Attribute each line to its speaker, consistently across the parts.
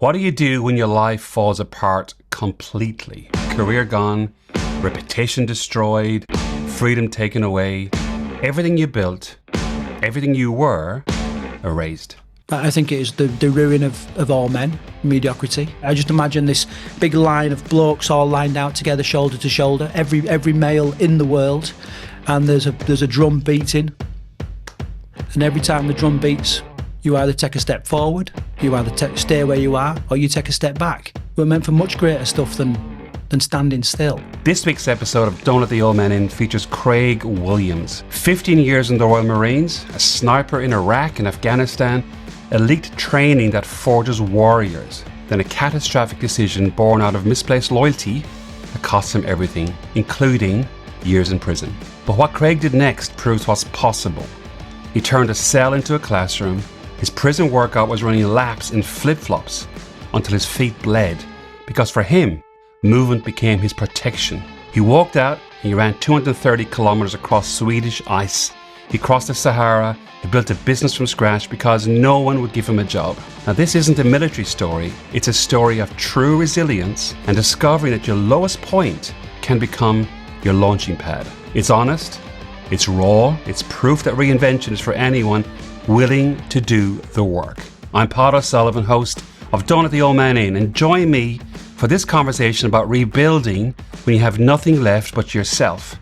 Speaker 1: What do you do when your life falls apart completely? Career gone, reputation destroyed, freedom taken away, everything you built, everything you were, erased.
Speaker 2: I think it is the ruin of all men, mediocrity. I just imagine this big line of blokes all lined out together, shoulder to shoulder, every male in the world, and there's a drum beating, and every time the drum beats, you either take a step forward, you either stay where you are, or you take a step back. We're meant for much greater stuff than standing still.
Speaker 1: This week's episode of Don't Let the Old Man In features Craig Williams. 15 years in the Royal Marines, a sniper in Iraq and Afghanistan, elite training that forges warriors, then a catastrophic decision born out of misplaced loyalty that cost him everything, including years in prison. But what Craig did next proves what's possible. He turned a cell into a classroom. His prison workout was running laps in flip-flops until his feet bled, because for him, movement became his protection. He walked out and he ran 230 kilometers across Swedish ice. He crossed the Sahara. He built a business from scratch because no one would give him a job. Now, this isn't a military story. It's a story of true resilience and discovering that your lowest point can become your launching pad. It's honest. It's raw. It's proof that reinvention is for anyone willing to do the work. I'm Pat O'Sullivan, host of Don't Let the Old Man In, and join me for this conversation about rebuilding when you have nothing left but yourself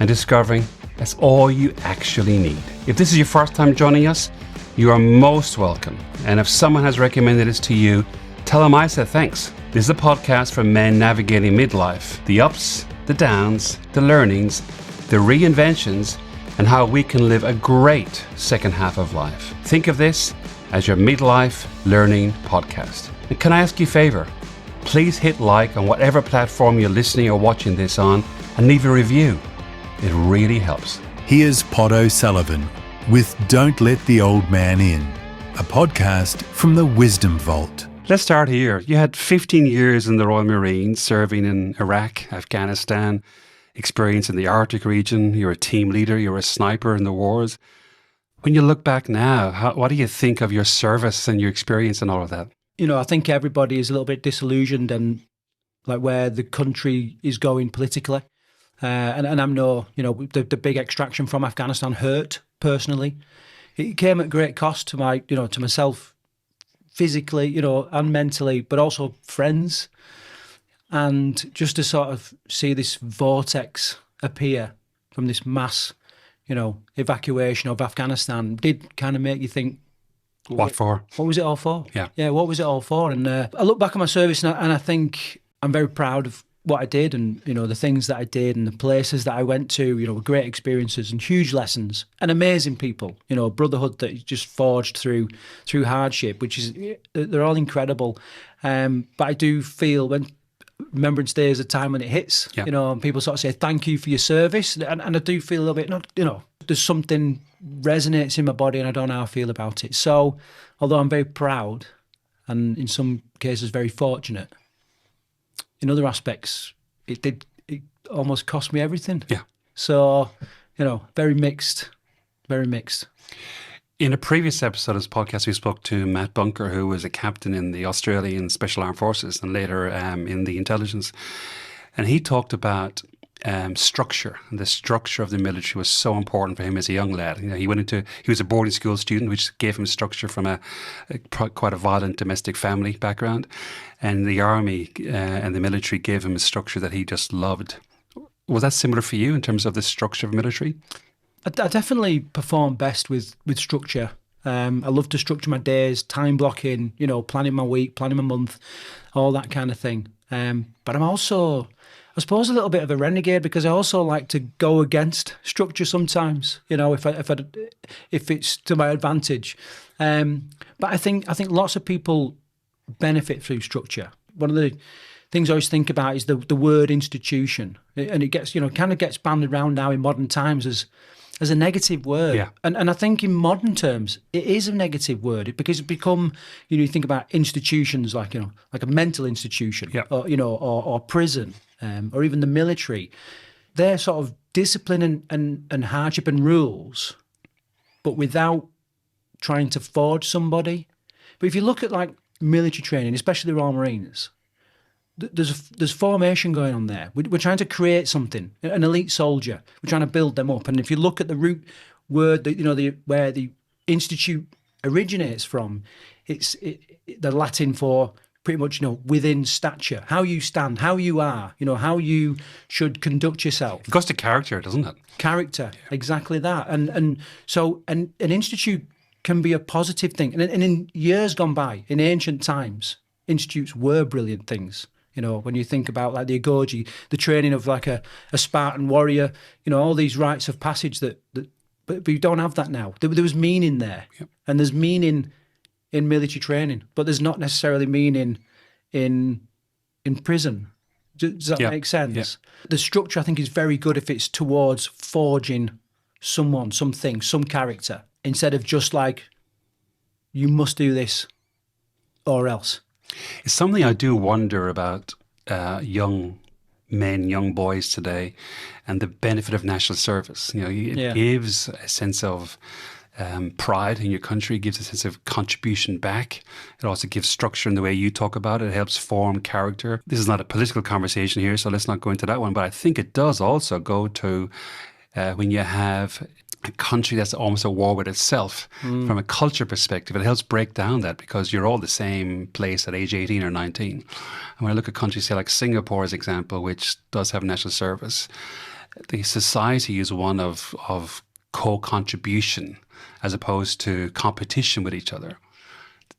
Speaker 1: and discovering that's all you actually need. If this is your first time joining us, you are most welcome. And if someone has recommended this to you, tell them I said thanks. This is a podcast for men navigating midlife, the ups, the downs, the learnings, the reinventions, and how we can live a great second half of life. Think of this as your midlife learning podcast. And can I ask you a favor? Please hit like on whatever platform you're listening or watching this on and leave a review. It really helps.
Speaker 3: Here's Pat O'Sullivan with Don't Let the Old Man In, a podcast from the Wisdom Vault.
Speaker 1: Let's start here. You had 15 years in the Royal Marines, serving in Iraq, Afghanistan, experience in the Arctic region. You're a team leader. You're a sniper in the wars. When you look back now, what do you think of your service and your experience and all of that?
Speaker 2: You know, I think everybody is a little bit disillusioned and like where the country is going politically. And I'm the big extraction from Afghanistan hurt personally. It came at great cost to to myself physically, and mentally, but also friends. And just to sort of see this vortex appear from this mass, evacuation of Afghanistan did kind of make you think,
Speaker 1: what for?
Speaker 2: What was it all for?
Speaker 1: Yeah.
Speaker 2: What was it all for? And I look back at my service and I think I'm very proud of what I did and, the things that I did and the places that I went to, were great experiences and huge lessons and amazing people, brotherhood that just forged through hardship, which is, they're all incredible. But I do feel when Remembrance Day is a time when it hits, and people sort of say, thank you for your service. And I do feel a little bit, there's something resonates in my body and I don't know how I feel about it. So, although I'm very proud and in some cases very fortunate, in other aspects, it almost cost me everything.
Speaker 1: Yeah.
Speaker 2: So, very mixed, very mixed.
Speaker 1: In a previous episode of this podcast, we spoke to Matt Bunker, who was a captain in the Australian Special Armed Forces and later in the intelligence. And he talked about structure. And the structure of the military was so important for him as a young lad. He was a boarding school student, which gave him structure from quite a violent domestic family background. And the army and the military gave him a structure that he just loved. Was that similar for you in terms of the structure of military?
Speaker 2: I definitely perform best with structure. I love to structure my days, time blocking, planning my week, planning my month, all that kind of thing. But I'm also, I suppose, a little bit of a renegade because I also like to go against structure sometimes, if it's to my advantage. But I think lots of people benefit through structure. One of the things I always think about is the word institution, and it gets kind of gets banded around now in modern times as a negative word.
Speaker 1: Yeah.
Speaker 2: And I think in modern terms, it is a negative word because it's become, you think about institutions like a mental institution,
Speaker 1: yeah,
Speaker 2: or prison, or even the military. They're sort of discipline and hardship and rules, but without trying to forge somebody. But if you look at like military training, especially the Royal Marines, there's formation going on there. We're trying to create something, an elite soldier. We're trying to build them up. And if you look at the root word, where the institute originates from, it's the Latin for pretty much, within stature, how you stand, how you are, how you should conduct yourself.
Speaker 1: It goes to character, doesn't it?
Speaker 2: Character, exactly that. And so an institute can be a positive thing. And in years gone by, in ancient times, institutes were brilliant things. When you think about like the agoge, the training of like a Spartan warrior, all these rites of passage but we don't have that now. There was meaning there. Yep. And there's meaning in military training, but there's not necessarily meaning in prison. Does that make sense? Yeah. The structure, I think, is very good if it's towards forging someone, something, some character, instead of just like, you must do this or else.
Speaker 1: It's something I do wonder about young men, young boys today, and the benefit of national service. It gives a sense of pride in your country, gives a sense of contribution back. It also gives structure in the way you talk about it. It helps form character. This is not a political conversation here, so let's not go into that one. But I think it does also go to when you have a country that's almost at war with itself from a culture perspective. It helps break down that, because you're all the same place at age 18 or 19. And when I look at countries, say like Singapore as example, which does have national service, the society is one of co-contribution as opposed to competition with each other.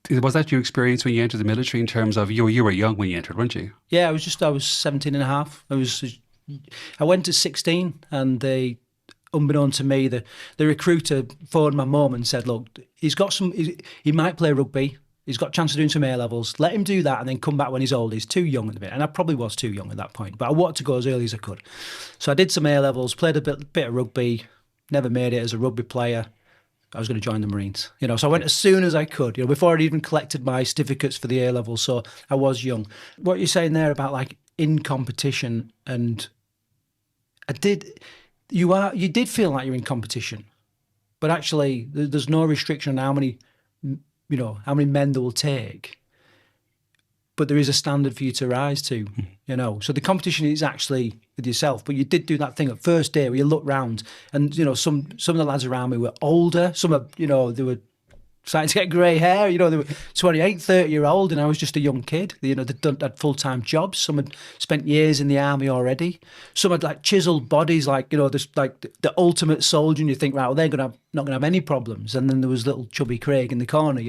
Speaker 1: Was that your experience when you entered the military in terms of, you were young when you entered, weren't you?
Speaker 2: Yeah, I was 17 and a half. I went at 16 and unbeknown to me, the recruiter phoned my mum and said, look, he might play rugby. He's got a chance of doing some A-levels. Let him do that and then come back when he's old. He's too young at the minute. And I probably was too young at that point. But I wanted to go as early as I could. So I did some A-levels, played a bit of rugby, never made it as a rugby player. I was going to join the Marines. So I went as soon as I could, before I'd even collected my certificates for the A-levels. So I was young. What you're saying there about like in competition, and you did feel like you're in competition, but actually there's no restriction on how many men there will take, but there is a standard for you to rise to, so the competition is actually with yourself. But you did do that thing at first day where you look round and some of the lads around me were older, some of they were starting to get grey hair, they were 28, 30-year-old, and I was just a young kid. They'd had full-time jobs. Some had spent years in the army already. Some had like chiseled bodies, like, the ultimate soldier, and you think, right, well, they're not going to have any problems. And then there was little chubby Craig in the corner,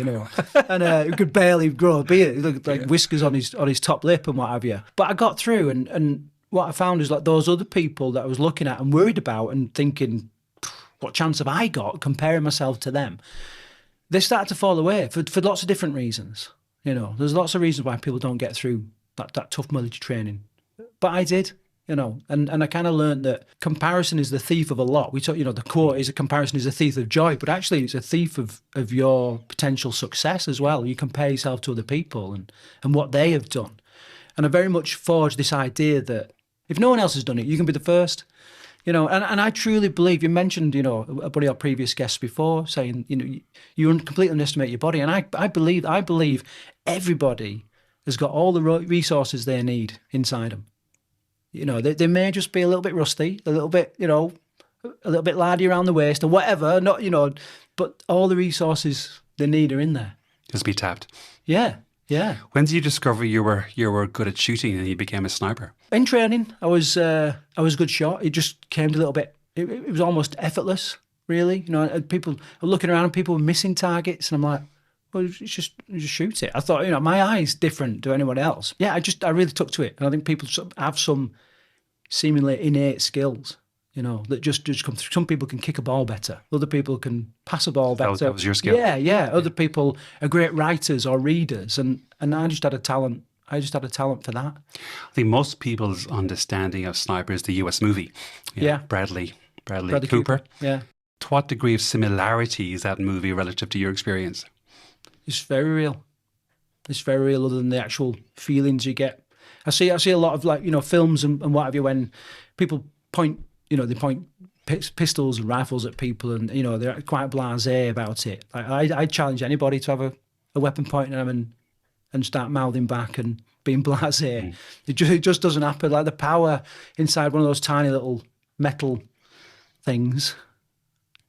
Speaker 2: and who could barely grow a beard. He looked like whiskers on his top lip and what have you. But I got through, and what I found is like those other people that I was looking at and worried about and thinking, what chance have I got comparing myself to them? They started to fall away for lots of different reasons. There's lots of reasons why people don't get through that tough military training. But I did, and I kind of learned that comparison is the thief of a lot. We talk, the quote is a comparison is a thief of joy, but actually it's a thief of your potential success as well. You compare yourself to other people and what they have done. And I very much forged this idea that if no one else has done it, you can be the first. And I truly believe, you mentioned, one of our previous guests before saying, you completely underestimate your body. And I believe everybody has got all the resources they need inside them. They may just be a little bit rusty, a little bit lardy around the waist or whatever, but all the resources they need are in there.
Speaker 1: Just be tapped.
Speaker 2: Yeah. Yeah.
Speaker 1: When did you discover you were good at shooting and you became a sniper?
Speaker 2: In training, I was a good shot. It just came a little bit. It was almost effortless, really. People were looking around and people were missing targets, and I'm like, well, just shoot it. I thought, my eye's different to anyone else. Yeah, I really took to it, and I think people have some seemingly innate skills. That just come through. Some people can kick a ball better. Other people can pass a ball better.
Speaker 1: That was your skill.
Speaker 2: Yeah. Other people are great writers or readers, and I just had a talent. I just had a talent for that.
Speaker 1: I think most people's understanding of Sniper is the US movie.
Speaker 2: Yeah.
Speaker 1: Bradley Cooper. Yeah. To what degree of similarity is that movie relative to your experience?
Speaker 2: It's very real. It's very real, other than the actual feelings you get. I see a lot of films and what have you, when people point, they point pistols and rifles at people, and they're quite blasé about it. I challenge anybody to have a weapon pointing at them and start mouthing back and being blasé. It just doesn't happen. Like the power inside one of those tiny little metal things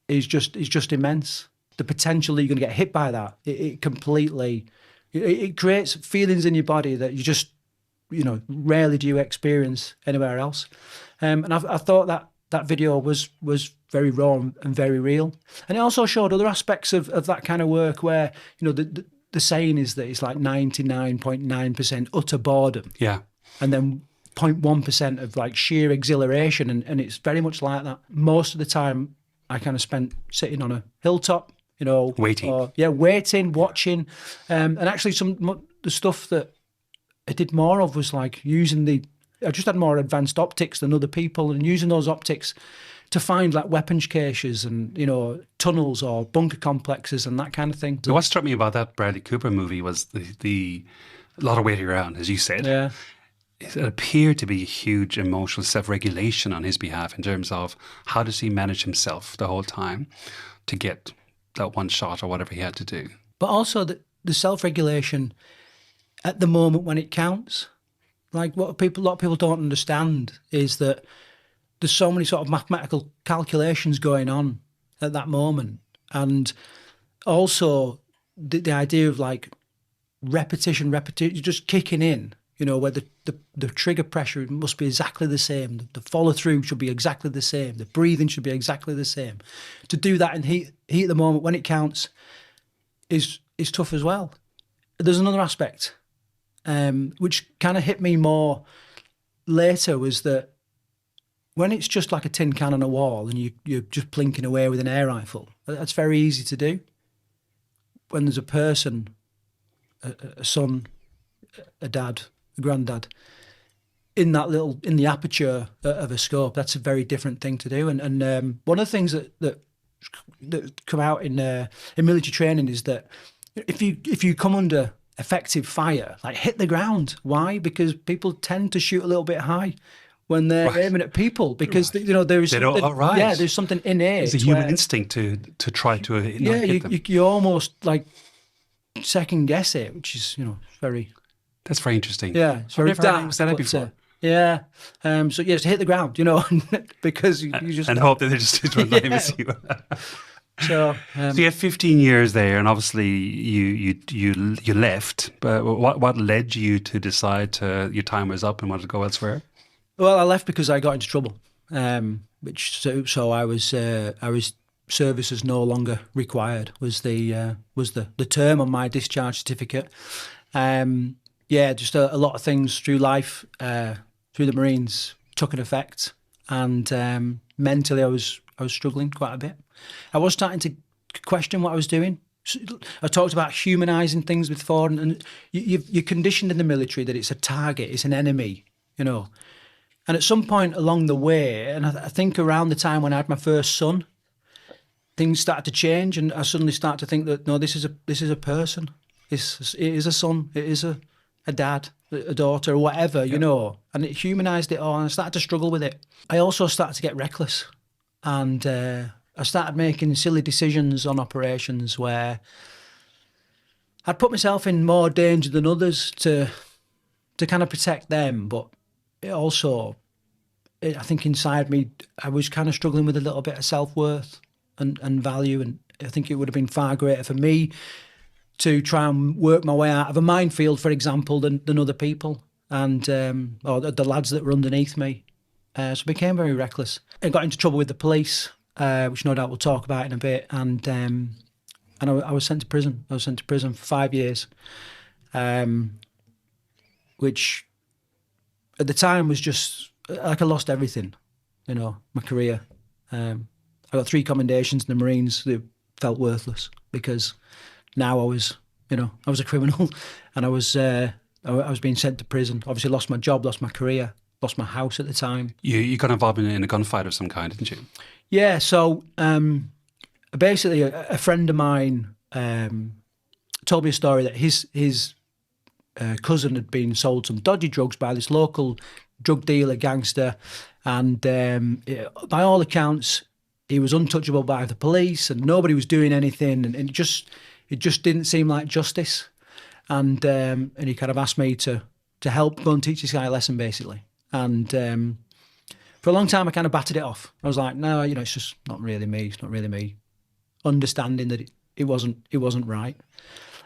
Speaker 2: is just immense. The potential that you're going to get hit by that, it completely, it creates feelings in your body that you just, rarely do you experience anywhere else. And I thought that video was very raw and very real. And it also showed other aspects of that kind of work where, the saying is that it's like 99.9% utter boredom.
Speaker 1: Yeah.
Speaker 2: And then 0.1% of like sheer exhilaration. And it's very much like that. Most of the time I kind of spent sitting on a hilltop,
Speaker 1: waiting.
Speaker 2: Waiting, watching. And actually the stuff that I did more of was like I just had more advanced optics than other people, and using those optics to find like weapons caches and, tunnels or bunker complexes and that kind of thing.
Speaker 1: So what struck me about that Bradley Cooper movie was the a lot of waiting around, as you said.
Speaker 2: Yeah.
Speaker 1: It appeared to be a huge emotional self-regulation on his behalf in terms of how does he manage himself the whole time to get that one shot or whatever he had to do.
Speaker 2: But also the self-regulation at the moment when it counts. Like what a lot of people don't understand is that there's so many sort of mathematical calculations going on at that moment. And also the idea of like repetition, just kicking in, where the trigger pressure must be exactly the same. The follow through should be exactly the same. The breathing should be exactly the same. To do that in heat at the moment when it counts is tough as well. There's another aspect, which kind of hit me more later, was that when it's just like a tin can on a wall and you're just plinking away with an air rifle, that's very easy to do. When there's a person, a son, a dad, a granddad, in the aperture of a scope, that's a very different thing to do. And one of the things that come out in military training is that if you come under effective fire, like hit the ground. Why? Because people tend to shoot a little bit high when they're aiming at people, because there's something innate.
Speaker 1: It's a human instinct to try to not hit them.
Speaker 2: You almost like second guess it, which is very.
Speaker 1: That's very interesting.
Speaker 2: Yeah, it's very
Speaker 1: daft. Said it before.
Speaker 2: Yeah. So you have to hit the ground, because you just
Speaker 1: and hope that they just don't miss you.
Speaker 2: So
Speaker 1: you had 15 years there, and obviously you left. But what led you to decide your time was up and wanted to go elsewhere?
Speaker 2: Well, I left because I got into trouble, so I was services no longer required was the term on my discharge certificate. Just a lot of things through life, through the Marines took an effect, and mentally I was struggling quite a bit. I was starting to question what I was doing. I talked about humanising things before, and you're conditioned in the military that it's a target, it's an enemy, And at some point along the way, and I think around the time when I had my first son, things started to change, and I suddenly started to think that no, this is a person. It is a son. It is a dad, a daughter, or whatever, And it humanised it all, and I started to struggle with it. I also started to get reckless, and I started making silly decisions on operations where I'd put myself in more danger than others to kind of protect them, but it also, I think inside me, I was kind of struggling with a little bit of self-worth and value, and I think it would have been far greater for me to try and work my way out of a minefield, for example, than other people, and or the lads that were underneath me. So I became very reckless. I got into trouble with the police, which no doubt we'll talk about in a bit, and I was sent to prison. I was sent to prison for 5 years, which at the time was just like I lost everything, my career. I got 3 commendations in the Marines that felt worthless because now I was a criminal, and I was being sent to prison. Obviously lost my job, lost my career, lost my house at the time. You
Speaker 1: got involved in a gunfight of some kind, didn't you?
Speaker 2: Yeah, so basically a friend of mine told me a story that his cousin had been sold some dodgy drugs by this local drug dealer gangster, and by all accounts he was untouchable by the police and nobody was doing anything, and it just didn't seem like justice. And he kind of asked me to help go and teach this guy a lesson, basically. And for a long time, I kind of batted it off. I was like, no, it's just not really me. It's not really me. Understanding that it wasn't right.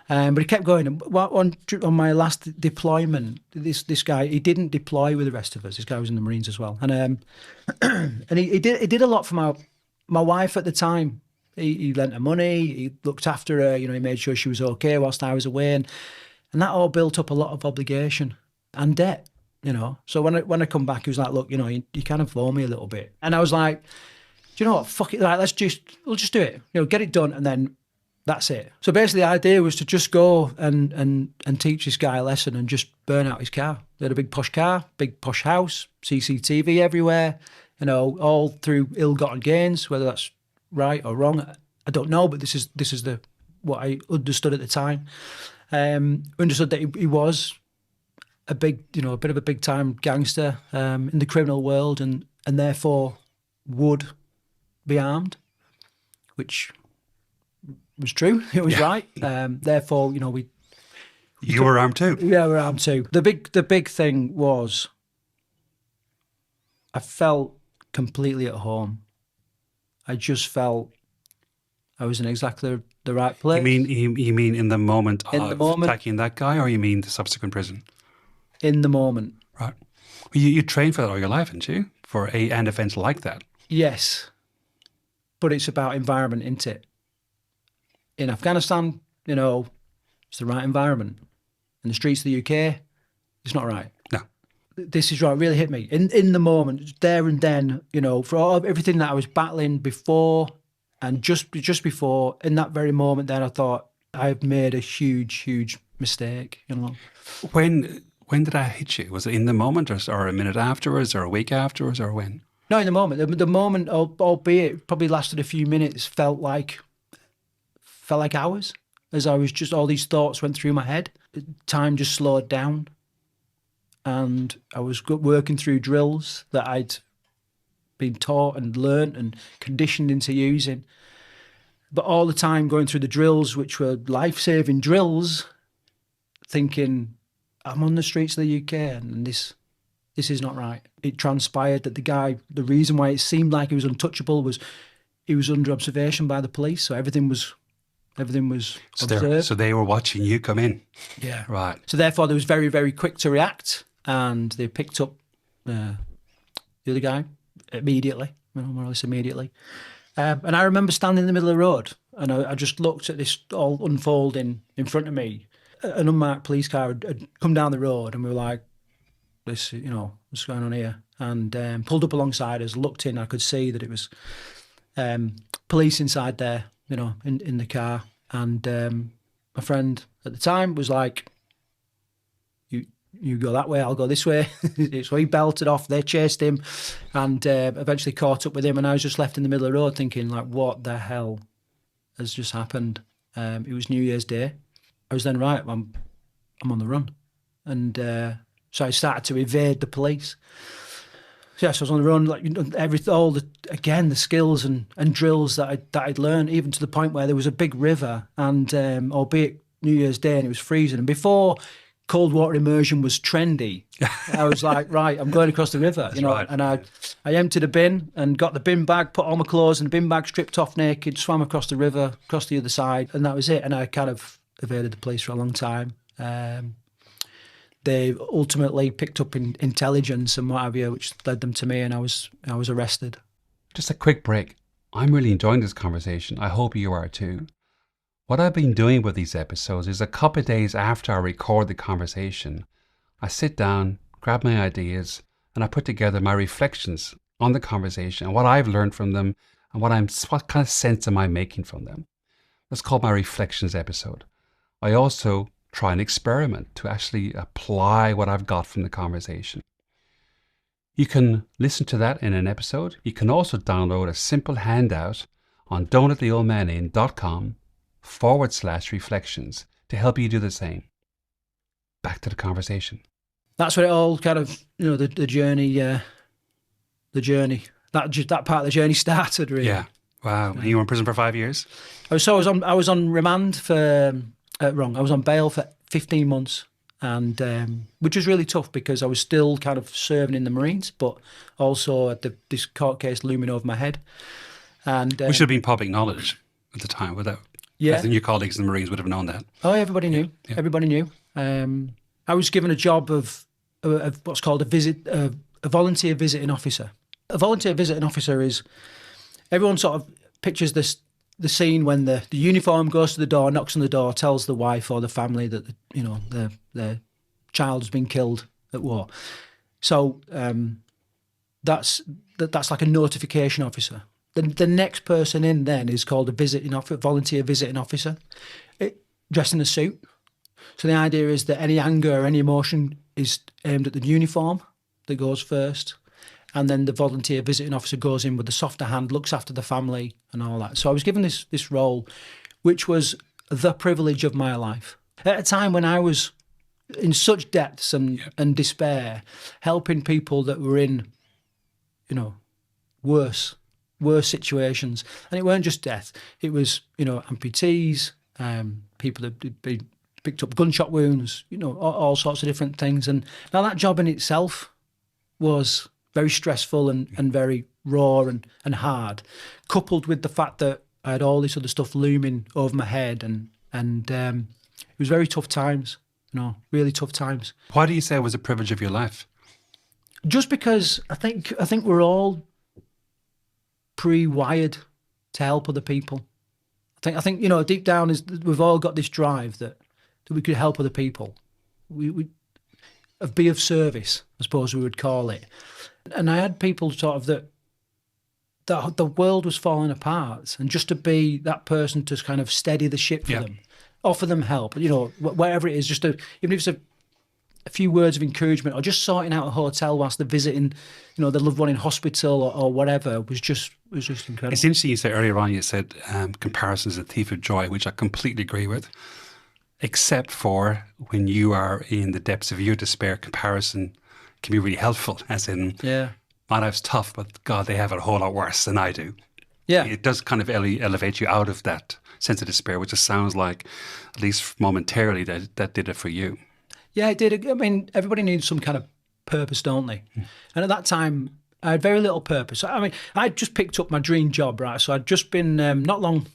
Speaker 2: But he kept going. And on my last deployment, this guy, he didn't deploy with the rest of us. This guy was in the Marines as well. And and he did a lot for my wife at the time. He lent her money. He looked after her. He made sure she was okay whilst I was away, and that all built up a lot of obligation and debt. So when I come back, he was like, "Look, you kind of owe me a little bit," and I was like, "Do you know what? Fuck it. Like, we'll just do it. Get it done, and then that's it." So basically, the idea was to just go and teach this guy a lesson and just burn out his car. He had a big posh car, big posh house, CCTV everywhere. All through ill-gotten gains, whether that's right or wrong, I don't know, but this is what I understood at the time. Understood that he was a bit of a big time gangster in the criminal world, and therefore would be armed, which was true. It was right. Therefore,
Speaker 1: You were armed too.
Speaker 2: Yeah, we're armed too. The big thing was I felt completely at home. I just felt I was in exactly the right place.
Speaker 1: You mean in the moment of attacking that guy, or you mean the subsequent prison?
Speaker 2: In the moment.
Speaker 1: Right. Well, you trained for that all your life, didn't you? For an offence like that.
Speaker 2: Yes. But it's about environment, isn't it? In Afghanistan, it's the right environment. In the streets of the UK, it's not right.
Speaker 1: No.
Speaker 2: This is right. It really hit me in the moment, there and then. For everything that I was battling before, and just before, in that very moment, then I thought I've made a huge mistake.
Speaker 1: When did that hit you? Was it in the moment, or a minute afterwards, or a week afterwards, or when?
Speaker 2: No, in the moment. The moment, albeit probably lasted a few minutes, felt like hours. As I was just, all these thoughts went through my head. Time just slowed down. And I was working through drills that I'd been taught and learnt and conditioned into using. But all the time going through the drills, which were life-saving drills, thinking, I'm on the streets of the UK and this is not right. It transpired that the guy, the reason why it seemed like he was untouchable was he was under observation by the police. So everything was observed.
Speaker 1: So they were watching you come in.
Speaker 2: Yeah.
Speaker 1: Right.
Speaker 2: So therefore, they was very, very quick to react, and they picked up the other guy immediately, more or less immediately. And I remember standing in the middle of the road, and I just looked at this all unfolding in front of me. An unmarked police car had come down the road, and we were like, "This, what's going on here?" And pulled up alongside us, looked in. I could see that it was police inside there, in the car. And my friend at the time was like, "You go that way, I'll go this way." So he belted off. They chased him, and eventually caught up with him. And I was just left in the middle of the road, thinking, like, what the hell has just happened? It was New Year's Day. I was then, right, I'm on the run. And so I started to evade the police. So yes, I was on the run, like the skills and drills that I'd learned, even to the point where there was a big river, and albeit New Year's Day, and it was freezing. And before cold water immersion was trendy, I was like, right, I'm going across the river,
Speaker 1: right.
Speaker 2: And I emptied a bin and got the bin bag, put all my clothes in the bin bag, stripped off naked, swam across the river, across the other side, and that was it. And I kind of evaded the police for a long time. They ultimately picked up intelligence and what have you, which led them to me, and I was arrested.
Speaker 1: Just a quick break. I'm really enjoying this conversation. I hope you are too. What I've been doing with these episodes is a couple of days after I record the conversation, I sit down, grab my ideas, and I put together my reflections on the conversation and what I've learned from them and what kind of sense am I making from them. That's called my reflections episode. I also try an experiment to actually apply what I've got from the conversation. You can listen to that in an episode. You can also download a simple handout on don'tlettheoldmanin.com/reflections to help you do the same. Back to the conversation.
Speaker 2: That's where it all kind of, the journey, that part of the journey started, really.
Speaker 1: Yeah. Wow. And you were in prison for 5 years?
Speaker 2: I was on remand for Wrong. I was on bail for 15 months, and which was really tough because I was still kind of serving in the Marines, but also had this court case looming over my head. And
Speaker 1: Which should have been public knowledge at the time, without.
Speaker 2: Yeah.
Speaker 1: I think your colleagues in the Marines would have known that.
Speaker 2: Oh, everybody knew.
Speaker 1: Yeah.
Speaker 2: Everybody knew. I was given a job of what's called a volunteer visiting officer. A volunteer visiting officer is, everyone sort of pictures the scene when the uniform goes to the door, knocks on the door, tells the wife or the family that their child has been killed at war. So that's like a notification officer. The next person in then is called a volunteer visiting officer, dressed in a suit. So the idea is that any anger or any emotion is aimed at the uniform that goes first, and then the volunteer visiting officer goes in with the softer hand, looks after the family and all that. So I was given this role, which was the privilege of my life. At a time when I was in such depths and despair, helping people that were in, worse situations. And it weren't just death. It was, amputees, people that had been picked up gunshot wounds, all sorts of different things. And now that job in itself was very stressful and very raw and hard, coupled with the fact that I had all this other stuff looming over my head. And it was very tough times, really tough times.
Speaker 1: Why do you say it was a privilege of your life?
Speaker 2: Just because I think we're all pre-wired to help other people. I think deep down we've all got this drive that we could help other people. We be of service, I suppose we would call it. And I had people sort of that the world was falling apart, and just to be that person to kind of steady the ship for them, offer them help, wherever it is, even if it's a few words of encouragement, or just sorting out a hotel whilst they're visiting, their loved one in hospital or whatever, was just incredible.
Speaker 1: It's interesting you said earlier on, you said comparison is a thief of joy, which I completely agree with, except for when you are in the depths of your despair, comparison can be really helpful, as in, my life's tough, but God, they have it a whole lot worse than I do. Yeah. It does kind of elevate you out of that sense of despair, which just sounds like, at least momentarily, that did it for you.
Speaker 2: Yeah, it did. I mean, everybody needs some kind of purpose, don't they? And at that time, I had very little purpose. I mean, I'd just picked up my dream job, right? So I'd just been, not long,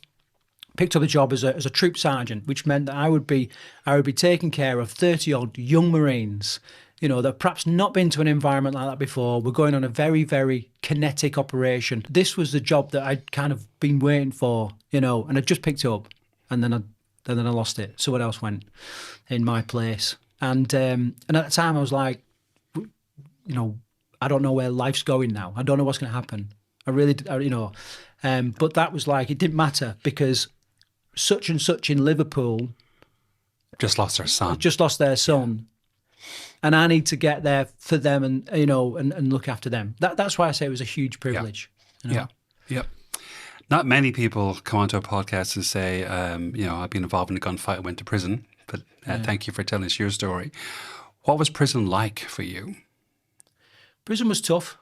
Speaker 2: picked up a job as a troop sergeant, which meant that I would be taking care of 30-odd young Marines, that perhaps not been to an environment like that before. We're going on a very, very kinetic operation. This was the job that I'd kind of been waiting for, and I just picked it up, and then I lost it. Someone else went in my place. And at the time I was like, I don't know where life's going now. I don't know what's going to happen. I really, but that was like, it didn't matter because such and such in Liverpool
Speaker 1: just lost their son.
Speaker 2: Just lost their son. And I need to get there for them and, and look after them. That's why I say it was a huge privilege.
Speaker 1: Yeah. Not many people come onto a podcast and say, I've been involved in a gunfight and went to prison. But thank you for telling us your story. What was prison like for you?
Speaker 2: Prison was tough,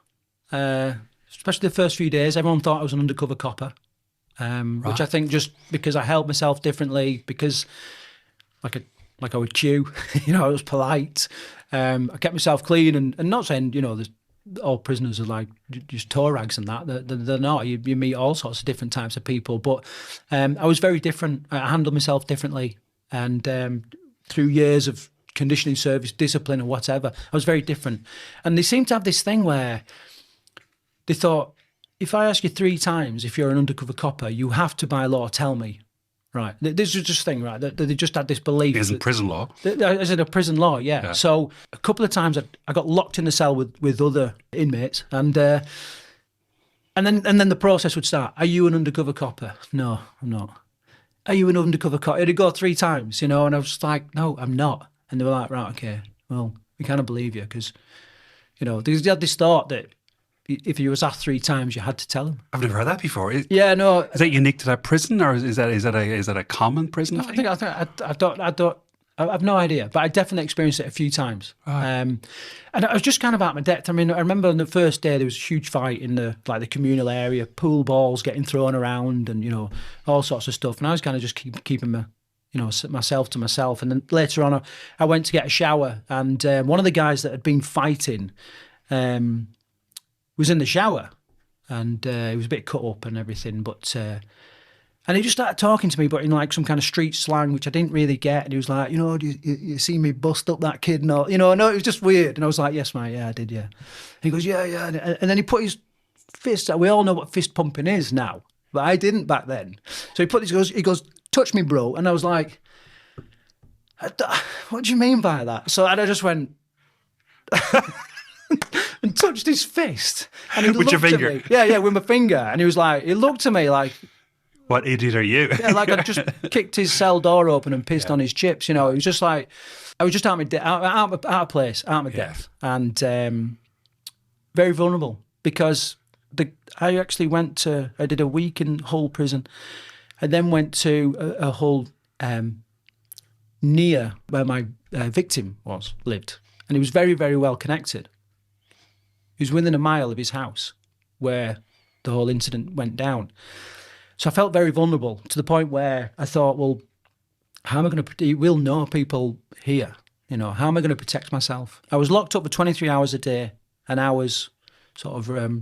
Speaker 2: especially the first few days. Everyone thought I was an undercover copper, which I think just because I held myself differently, because like I would chew, I was polite. I kept myself clean and not saying, all prisoners are like just toe rags and that. They're not. You meet all sorts of different types of people. But I was very different. I handled myself differently. And through years of conditioning service, discipline and whatever, I was very different. And they seemed to have this thing where they thought, if I ask you 3 times if you're an undercover copper, you have to by law tell me. Right. This was just a thing, right? They just had this belief.
Speaker 1: Isn't prison law?
Speaker 2: Is it a prison law? Yeah. So a couple of times I got locked in the cell with other inmates, and then the process would start. Are you an undercover copper? No, I'm not. Are you an undercover copper? It'd go 3 times, and I was just like, no, I'm not. And they were like, right, okay, well, we kind of believe you because, they had this thought that if you was asked 3 times, you had to tell them.
Speaker 1: I've never heard that before. Is that unique to that prison, or is that a common prison thing?
Speaker 2: I have no idea, but I definitely experienced it a few times. Right. And I was just kind of out of my depth. I mean, I remember on the first day there was a huge fight in the communal area, pool balls getting thrown around, and all sorts of stuff. And I was kind of just keeping my myself to myself. And then later on, I went to get a shower, and one of the guys that had been fighting was in the shower, and he was a bit cut up and everything, but. And he just started talking to me, but in like some kind of street slang, which I didn't really get. And he was like, do you see me bust up that kid? No, no, it was just weird. And I was like, yes, mate, yeah, I did, yeah. And he goes, yeah. And then he put his fist out. We all know what fist pumping is now, but I didn't back then. So he goes, touch me, bro. And I was like, what do you mean by that? So I just went and touched his fist. And he
Speaker 1: with your
Speaker 2: looked
Speaker 1: finger?
Speaker 2: at me. Yeah, with my finger. And he looked at me like,
Speaker 1: what idiot are you?
Speaker 2: Yeah, like I just kicked his cell door open and pissed on his chips. It was just like I was just out of place, out of my depth, and very vulnerable because I actually I did a week in Hull prison, and then went to a Hull near where my victim lived, and he was very, very well connected. He was within a mile of his house where the whole incident went down. So I felt very vulnerable to the point where I thought, well, how am I going to, we'll know people here, how am I going to protect myself? I was locked up for 23 hours a day, an hour's sort of,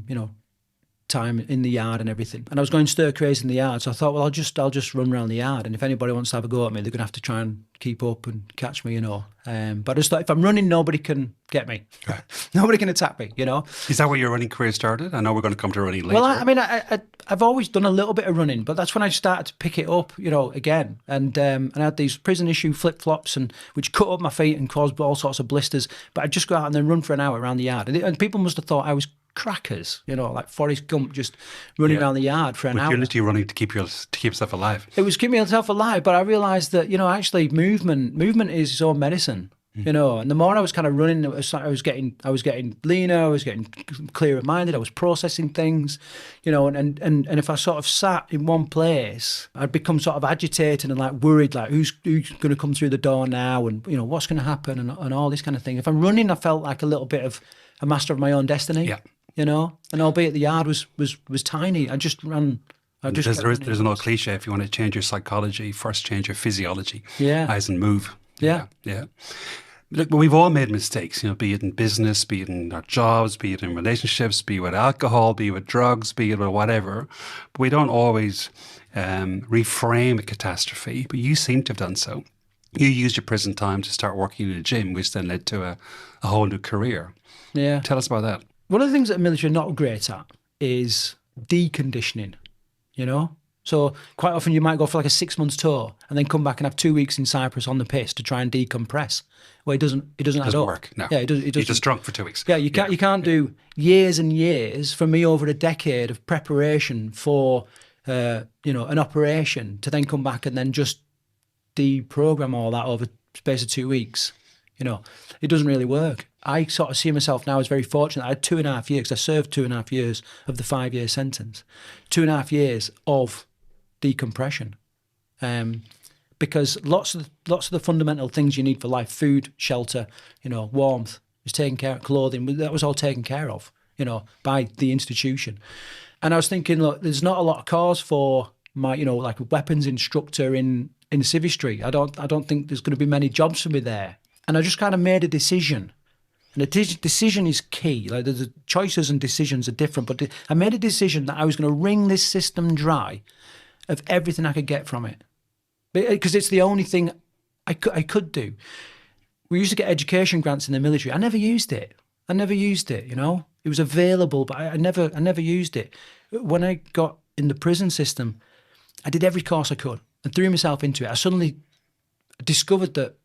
Speaker 2: time in the yard and everything. And I was going stir crazy in the yard. So I thought, well, I'll just run around the yard. And if anybody wants to have a go at me, they're going to have to try and keep up and catch me, But I just thought, if I'm running, nobody can get me. Right. Nobody can attack me,
Speaker 1: Is that where your running career started? I know we're going to come to running later.
Speaker 2: Well, I've always done a little bit of running, but that's when I started to pick it up, again. And I had these prison issue flip-flops, which cut up my feet and caused all sorts of blisters. But I'd just go out and then run for an hour around the yard. And people must have thought I was crackers, like Forrest Gump, just running around the yard for an hour.
Speaker 1: You're literally running to keep yourself alive.
Speaker 2: It was keeping myself alive, but I realised that actually movement is its own medicine. And the more I was kind of running, I was getting leaner, I was getting clearer minded, I was processing things, and if I sort of sat in one place, I'd become sort of agitated and like worried, like who's going to come through the door now, and what's going to happen, and all this kind of thing. If I'm running, I felt like a little bit of a master of my own destiny. Yeah. And albeit the yard was tiny, I just ran.
Speaker 1: There's an old cliche: if you want to change your psychology, first change your physiology.
Speaker 2: Yeah,
Speaker 1: as in move.
Speaker 2: Yeah.
Speaker 1: Look, we've all made mistakes, be it in business, be it in our jobs, be it in relationships, be it with alcohol, be it with drugs, be it with whatever. But we don't always reframe a catastrophe. But you seem to have done so. You used your prison time to start working in a gym, which then led to a whole new career. Yeah. Tell us about that.
Speaker 2: One of the things that the military are not great at is deconditioning, So quite often you might go for like a 6 months tour and then come back and have 2 weeks in Cyprus on the piss to try and decompress. Well, it doesn't add up.
Speaker 1: Work. No.
Speaker 2: Yeah, it doesn't.
Speaker 1: You're just drunk for 2 weeks.
Speaker 2: Yeah, you can't do years and years, for me over a decade of preparation for an operation to then come back and then just deprogram all that over the space of 2 weeks. It doesn't really work. I sort of see myself now as very fortunate. I had 2.5 years, because I served 2.5 years of the 5-year sentence. 2.5 years of decompression. Because lots of the fundamental things you need for life, food, shelter, warmth, is taken care of, clothing, that was all taken care of, by the institution. And I was thinking, look, there's not a lot of cause for my, like a weapons instructor in Civistry. I don't think there's going to be many jobs for me there. And I just kind of made a decision. And a decision is key. Like the choices and decisions are different, but I made a decision that I was going to wring this system dry of everything I could get from it, because it's the only thing I could do. We used to get education grants in the military. I never used it. It was available, but I never used it. When I got in the prison system, I did every course I could and threw myself into it. I suddenly discovered that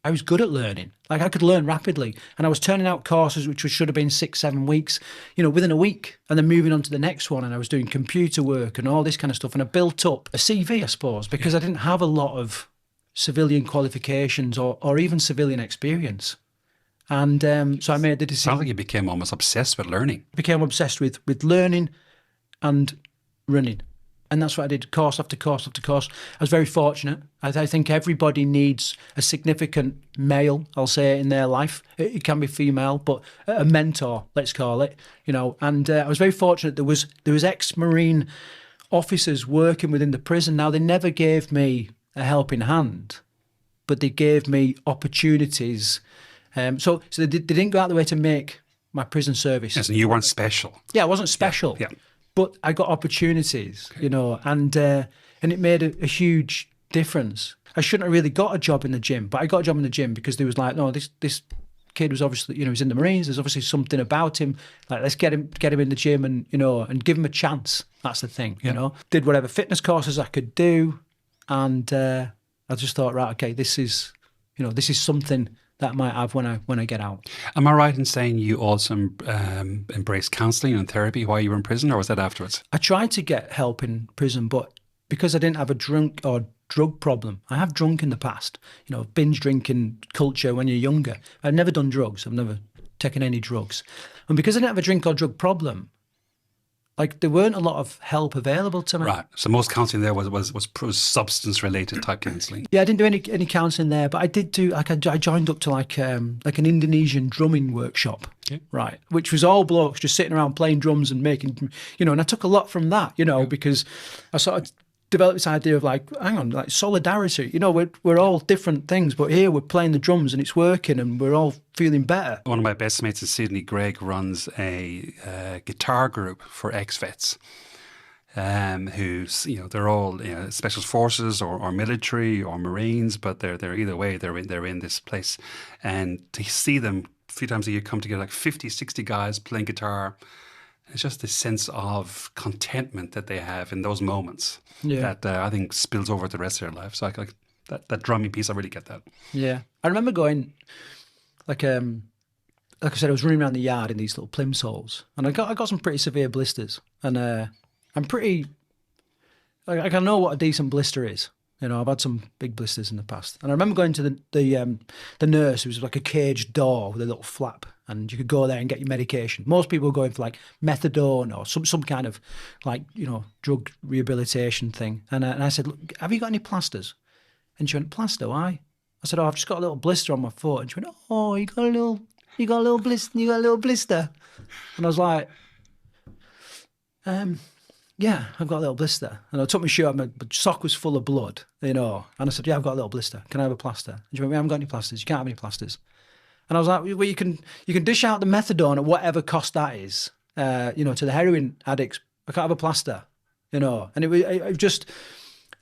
Speaker 2: I was good at learning. Like I could learn rapidly, and I was turning out courses which should have been 6-7 weeks, within a week, and then moving on to the next one. And I was doing computer work and all this kind of stuff. And I built up a CV, I suppose, because I didn't have a lot of civilian qualifications or even civilian experience. And so I made the decision.
Speaker 1: Sounds like you became almost obsessed with learning.
Speaker 2: Became obsessed with learning and running. And that's what I did, course after course after course. I was very fortunate. I think everybody needs a significant male, I'll say, in their life. It can be female, but a mentor, let's call it. And I was very fortunate. There was ex-Marine officers working within the prison. Now, they never gave me a helping hand, but they gave me opportunities. So they didn't go out of the way to make my prison service.
Speaker 1: Yes, and you weren't special.
Speaker 2: Yeah, I wasn't special.
Speaker 1: Yeah.
Speaker 2: But I got opportunities, you know, and it made a huge difference. I shouldn't have really got a job in the gym, but I got a job in the gym because there was like, no, this kid was obviously, you know, he's in the Marines. There's obviously something about him. Like, let's get him in the gym and, you know, and give him a chance. That's the thing, you know. Did whatever fitness courses I could do, and I just thought, right, okay, this is something that I might have when I get out.
Speaker 1: Am I right in saying you also embraced counselling and therapy while you were in prison, or was that afterwards?
Speaker 2: I tried to get help in prison, but because I didn't have a drug problem, I have drunk in the past, you know, binge drinking culture when you're younger. I've never done drugs. I've never taken any drugs. And because I didn't have a drink or drug problem, like, there weren't a lot of help available to me.
Speaker 1: Right. So most counselling there was substance related type counselling.
Speaker 2: Yeah, I didn't do any counselling there, but I did do, like, I joined up to like an Indonesian drumming workshop, right, which was all blokes just sitting around playing drums and making, you know, and I took a lot from that, you know, because I sort of developed this idea of like, hang on, like solidarity, you know, we're all different things, but here we're playing the drums and it's working and we're all feeling better.
Speaker 1: One of my best mates in Sydney, Greg, runs a guitar group for ex-vets. Who's, you know, they're all, you know, special forces or military or Marines, but they're either way, they're in this place, and to see them a few times a year come together, like 50, 60 guys playing guitar, it's just this sense of contentment that they have in those moments that I think spills over the rest of their life. So like that drumming piece, I really get that. Yeah,
Speaker 2: I remember going, like I said, I was running around the yard in these little plimsolls, and I got some pretty severe blisters, and I'm pretty, like, I know what a decent blister is. You know, I've had some big blisters in the past. And I remember going to the nurse, who was like a caged door with a little flap, and you could go there and get your medication. Most people were going for like methadone or some kind of, like, you know, drug rehabilitation thing. And I said, look, have you got any plasters? And she went, plaster, why? I said, oh, I've just got a little blister on my foot. And she went, oh, you got a little blister. And I was like, yeah, I've got a little blister. And I took my shoe out, my sock was full of blood, you know. And I said, yeah, I've got a little blister. Can I have a plaster? And she went, we haven't got any plasters. You can't have any plasters. And I was like, well, you can dish out the methadone at whatever cost that is, you know, to the heroin addicts. I can't have a plaster, you know. And it just,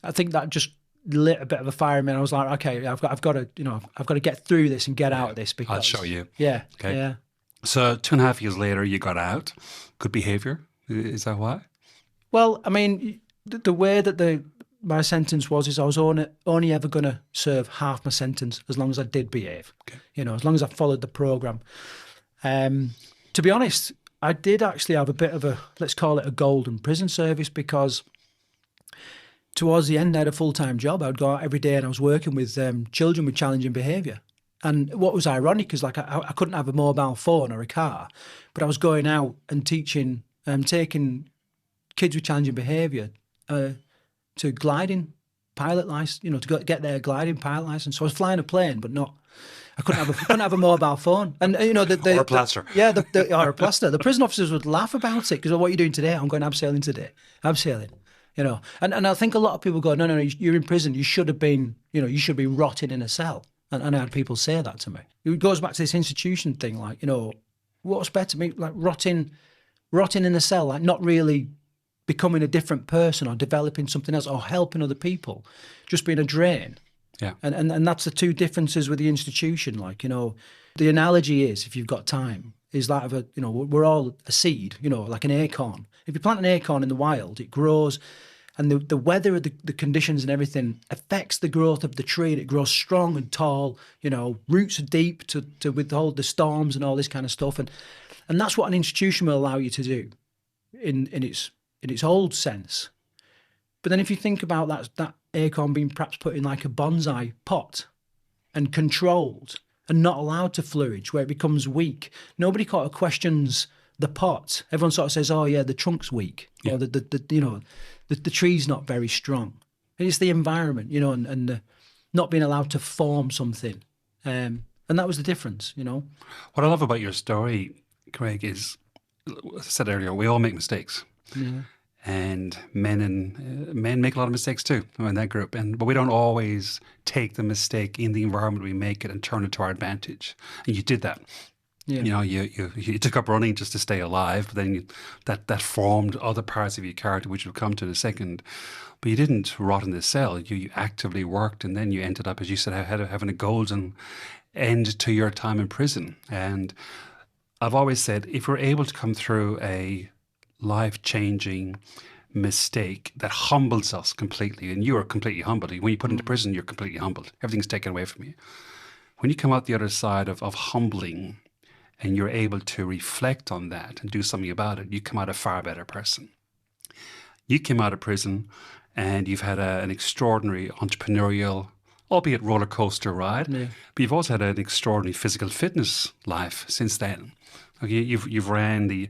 Speaker 2: I think that just lit a bit of a fire in me. And I was like, okay, I've got to get through this and get out of this, because
Speaker 1: I'll show you.
Speaker 2: Yeah.
Speaker 1: Okay.
Speaker 2: Yeah.
Speaker 1: So 2.5 years later, you got out. Good behaviour. Is that why?
Speaker 2: Well, I mean, the way that my sentence was is I was only ever going to serve half my sentence as long as I did behave. Okay. You know, as long as I followed the programme. To be honest, I did actually have a bit of a, let's call it a golden prison service, because towards the end I had a full-time job. I would go out every day and I was working with children with challenging behaviour. And what was ironic is, like, I couldn't have a mobile phone or a car, but I was going out and teaching, taking kids with challenging behaviour to gliding pilot license, you know, to get their gliding pilot license. So I was flying a plane, but not. I couldn't have a mobile phone, and you know,
Speaker 1: or a plaster.
Speaker 2: Or a plaster. The prison officers would laugh about it, because, what are you doing today? I'm going abseiling today. Abseiling, you know. And I think a lot of people go, no, you're in prison. You should have been, you know, you should be rotting in a cell. And I had people say that to me. It goes back to this institution thing, like, you know, what's better, me, like rotting in a cell, like not really becoming a different person or developing something else or helping other people, just being a drain.
Speaker 1: Yeah.
Speaker 2: And that's the two differences with the institution. Like, you know, the analogy is, if you've got time, is that of you know, we're all a seed, you know, like an acorn. If you plant an acorn in the wild, it grows, and the weather, the conditions and everything affects the growth of the tree, and it grows strong and tall, you know, roots are deep to withhold the storms and all this kind of stuff. And that's what an institution will allow you to do in its old sense. But then if you think about that acorn being perhaps put in like a bonsai pot and controlled and not allowed to flourish, where it becomes weak, nobody kind of questions the pot. Everyone sort of says, oh yeah, the trunk's weak, or the tree's not very strong. And it's the environment, you know, and the not being allowed to form something. And that was the difference, you know.
Speaker 1: What I love about your story, Craig, is, as I said earlier, we all make mistakes.
Speaker 2: Yeah.
Speaker 1: And men make a lot of mistakes too in that group, but we don't always take the mistake in the environment we make it and turn it to our advantage. And you did that.
Speaker 2: Yeah.
Speaker 1: You know, you took up running just to stay alive, but then that formed other parts of your character, which we'll come to in a second. But you didn't rot in the cell. You actively worked, and then you ended up, as you said, having a golden end to your time in prison. And I've always said, if we're able to come through a life-changing mistake that humbles us completely, and you are completely humbled. When you put into prison, you're completely humbled. Everything's taken away from you. When you come out the other side of humbling, and you're able to reflect on that and do something about it, you come out a far better person. You came out of prison and you've had an extraordinary entrepreneurial, albeit roller coaster ride, but you've also had an extraordinary physical fitness life since then. Okay, you've ran the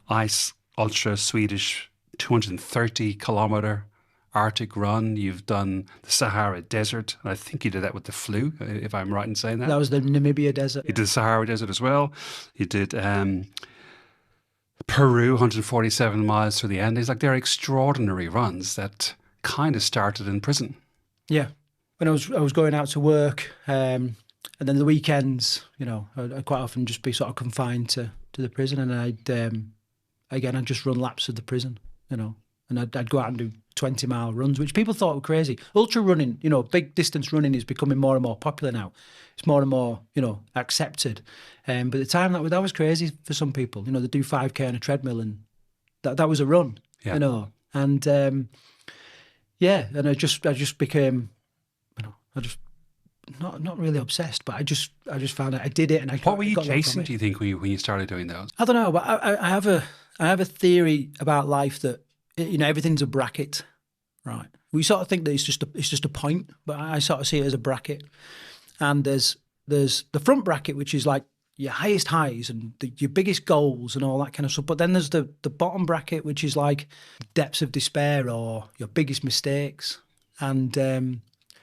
Speaker 1: ice ultra Swedish 230 kilometer Arctic run. You've done the Sahara Desert. I think you did that with the flu, if I'm right in saying that.
Speaker 2: That was the Namibia Desert.
Speaker 1: You did the Sahara Desert as well. You did Peru, 147 miles through the Andes. Like, they're extraordinary runs that kind of started in prison.
Speaker 2: Yeah. When I was going out to work, and then the weekends, you know, I'd quite often just be sort of confined to the prison, and I'd just run laps of the prison, you know, and I'd go out and do 20-mile runs, which people thought were crazy. Ultra running, you know, big distance running is becoming more and more popular now. It's more and more, you know, accepted. But at the time, that was crazy for some people. You know, they do 5K on a treadmill, and that was a run, you know. And and I just became, you know, I just not really obsessed, but I just found out I did it, and
Speaker 1: What were you chasing, do you think, when you started doing those?
Speaker 2: I don't know, but I have a theory about life that, you know, everything's a bracket, right? We sort of think that it's just a point, but I sort of see it as a bracket. And there's the front bracket, which is like your highest highs and your biggest goals and all that kind of stuff. But then there's the bottom bracket, which is like depths of despair or your biggest mistakes. And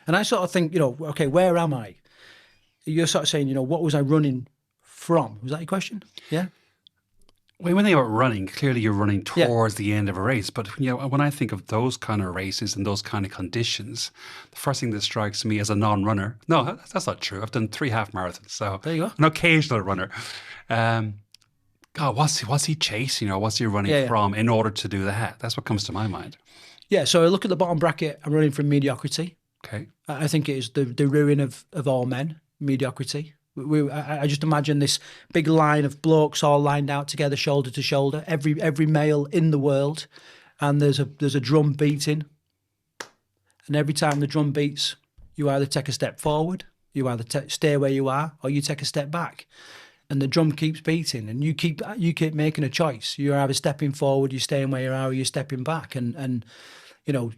Speaker 2: I sort of think, you know, okay, where am I? You're sort of saying, you know, what was I running from? Was that your question? Yeah.
Speaker 1: Well, when they were running, clearly you're running towards the end of a race. But, you know, when I think of those kind of races and those kind of conditions, the first thing that strikes me as a non-runner, no, that's not true. I've done 3 half marathons, so
Speaker 2: there you go.
Speaker 1: An occasional runner. God, what's he chasing, or what's he running from in order to do that? That's what comes to my mind.
Speaker 2: Yeah, so I look at the bottom bracket, I'm running from mediocrity.
Speaker 1: Okay.
Speaker 2: I think it is the ruin of all men, mediocrity. I just imagine this big line of blokes all lined out together, shoulder to shoulder, every male in the world, and there's a drum beating, and every time the drum beats, you either take a step forward, you either stay where you are, or you take a step back, and the drum keeps beating, and you keep making a choice. You're either stepping forward, you're staying where you are, or you're stepping back, and you know,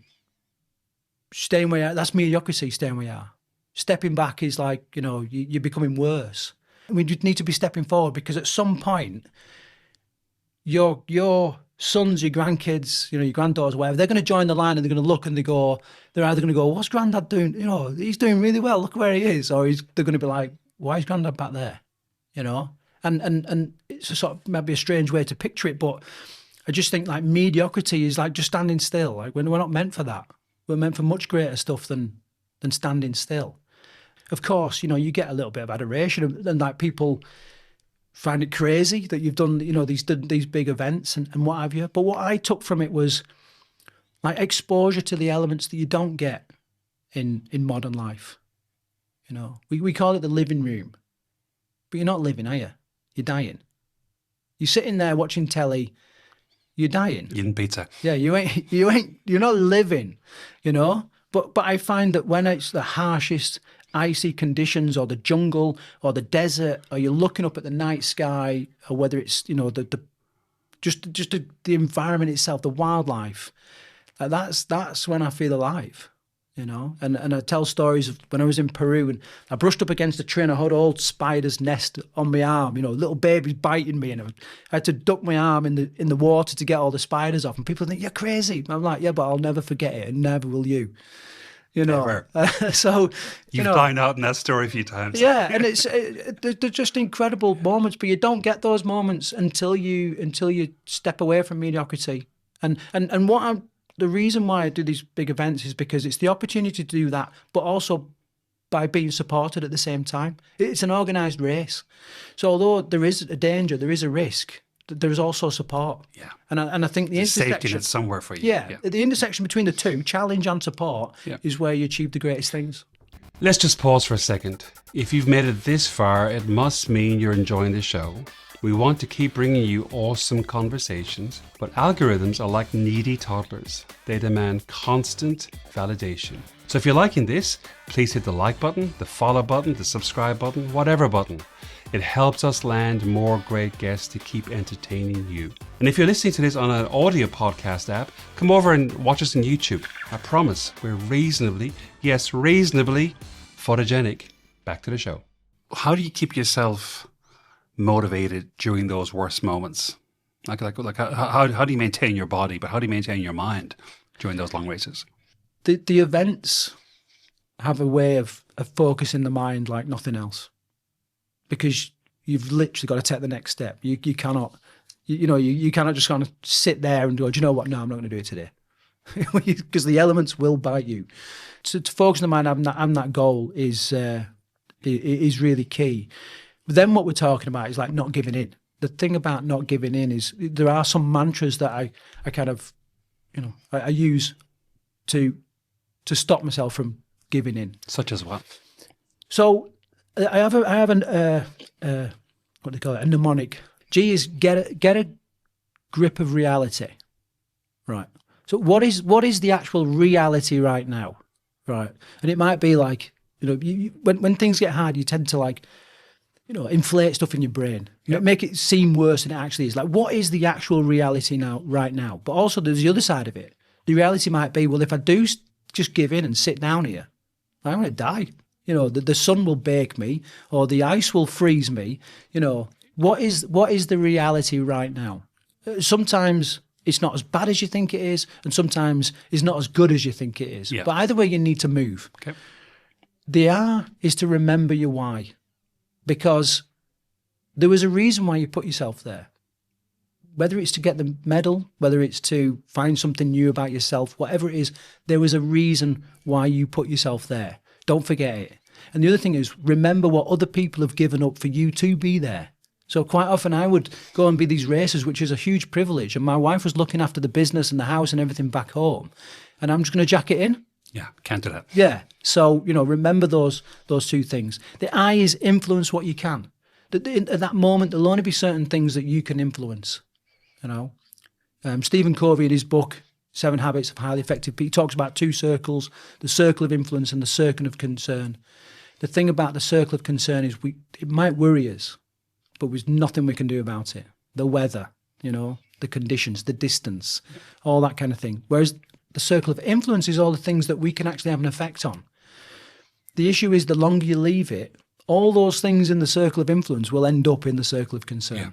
Speaker 2: staying where you are, that's mediocrity. Staying where you are. Stepping back is like, you know, you're becoming worse. We need to be stepping forward, because at some point, your sons, your grandkids, you know, your granddaughters, whatever, they're going to join the line, and they're going to look and they're either going to go, what's Grandad doing? You know, he's doing really well. Look where he is. Or they're going to be like, why is Grandad back there? You know, and it's a sort of maybe a strange way to picture it, but I just think like mediocrity is like just standing still. Like we're not meant for that. We're meant for much greater stuff than standing still. Of course, you know, you get a little bit of adoration, and like people find it crazy that you've done, you know, these big events and what have you. But what I took from it was like exposure to the elements that you don't get in modern life. You know, we call it the living room, but you're not living, are you? You're dying. You're sitting there watching telly. You're dying.
Speaker 1: Eating pizza.
Speaker 2: Yeah, you're not living, you know. But I find that when it's the harshest icy conditions, or the jungle, or the desert, or you're looking up at the night sky, or whether it's, you know, the environment itself, the wildlife, that's when I feel alive, you know. And I tell stories of when I was in Peru and I brushed up against a tree and I had an old spider's nest on my arm, you know, little babies biting me, and I had to duck my arm in the water to get all the spiders off. And people think, you're crazy. I'm like, yeah, but I'll never forget it, and never will you. You know, so
Speaker 1: you've dined out in that story a few times.
Speaker 2: Yeah, and they're just incredible moments, but you don't get those moments until you step away from mediocrity And the reason why I do these big events is because it's the opportunity to do that, but also by being supported at the same time. It's an organised race. So although there is a danger, there is a risk, there is also support.
Speaker 1: Yeah.
Speaker 2: And I think the intersection...
Speaker 1: safety net somewhere for you.
Speaker 2: Yeah. The intersection between the two, challenge and support, is where you achieve the greatest things.
Speaker 1: Let's just pause for a second. If you've made it this far, it must mean you're enjoying the show. We want to keep bringing you awesome conversations, but algorithms are like needy toddlers. They demand constant validation. So if you're liking this, please hit the like button, the follow button, the subscribe button, whatever button. It helps us land more great guests to keep entertaining you. And if you're listening to this on an audio podcast app, come over and watch us on YouTube. I promise we're reasonably photogenic. Back to the show. How do you keep yourself motivated during those worst moments? Like how do you maintain your body, but how do you maintain your mind during those long races?
Speaker 2: The events have a way of focusing the mind like nothing else, because you've literally got to take the next step. You cannot, you cannot just kind of sit there and go, do you know what? No, I'm not going to do it today, because the elements will bite you. So to focus on the mind and that goal is really key. But then what we're talking about is like not giving in. The thing about not giving in is there are some mantras that I kind of, I use to stop myself from giving in.
Speaker 1: Such as what?
Speaker 2: So I have what do they call it? A mnemonic. G is get a grip of reality. Right. So what is the actual reality right now? Right. And it might be like, when things get hard, you tend to inflate stuff in your brain. Make it seem worse than it actually is. Like, what is the actual reality right now? But also there's the other side of it. The reality might be, well, if I do just give in and sit down here, I'm going to die. The sun will bake me, or the ice will freeze me. What is the reality right now? Sometimes it's not as bad as you think it is, and sometimes it's not as good as you think it is. Yeah. But either way, you need to move.
Speaker 1: Okay.
Speaker 2: The R is to remember your why, because there was a reason why you put yourself there. Whether it's to get the medal, whether it's to find something new about yourself, whatever it is, there was a reason why you put yourself there. Don't forget it. And the other thing is, remember what other people have given up for you to be there. So quite often I would go and be these races, which is a huge privilege. And my wife was looking after the business and the house and everything back home. And I'm just going to jack it in.
Speaker 1: Yeah, can't do that.
Speaker 2: Yeah. So, remember those two things. The I is influence what you can. At that moment, there'll only be certain things that you can influence. Stephen Covey, in his book, 7 Habits of Highly Effective People, he talks about 2 circles, the circle of influence and the circle of concern. The thing about the circle of concern is it might worry us, but there's nothing we can do about it. The weather, the conditions, the distance, all that kind of thing. Whereas the circle of influence is all the things that we can actually have an effect on. The issue is the longer you leave it, all those things in the circle of influence will end up in the circle of concern. Yeah.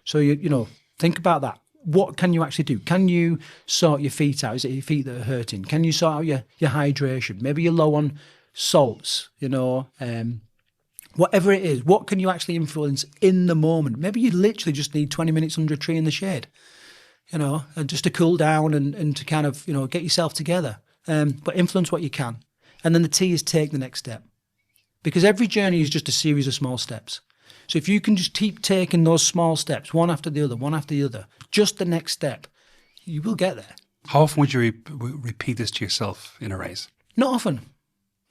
Speaker 2: So, think about that. What can you actually do? Can you sort your feet out? Is it your feet that are hurting? Can you sort out your hydration? Maybe you're low on salts, whatever it is. What can you actually influence in the moment? Maybe you literally just need 20 minutes under a tree in the shade, and just to cool down and to kind of, get yourself together. But influence what you can. And then the T is take the next step. Because every journey is just a series of small steps. So if you can just keep taking those small steps, one after the other, just the next step, you will get there.
Speaker 1: How often would you repeat this to yourself in a race?
Speaker 2: Not often.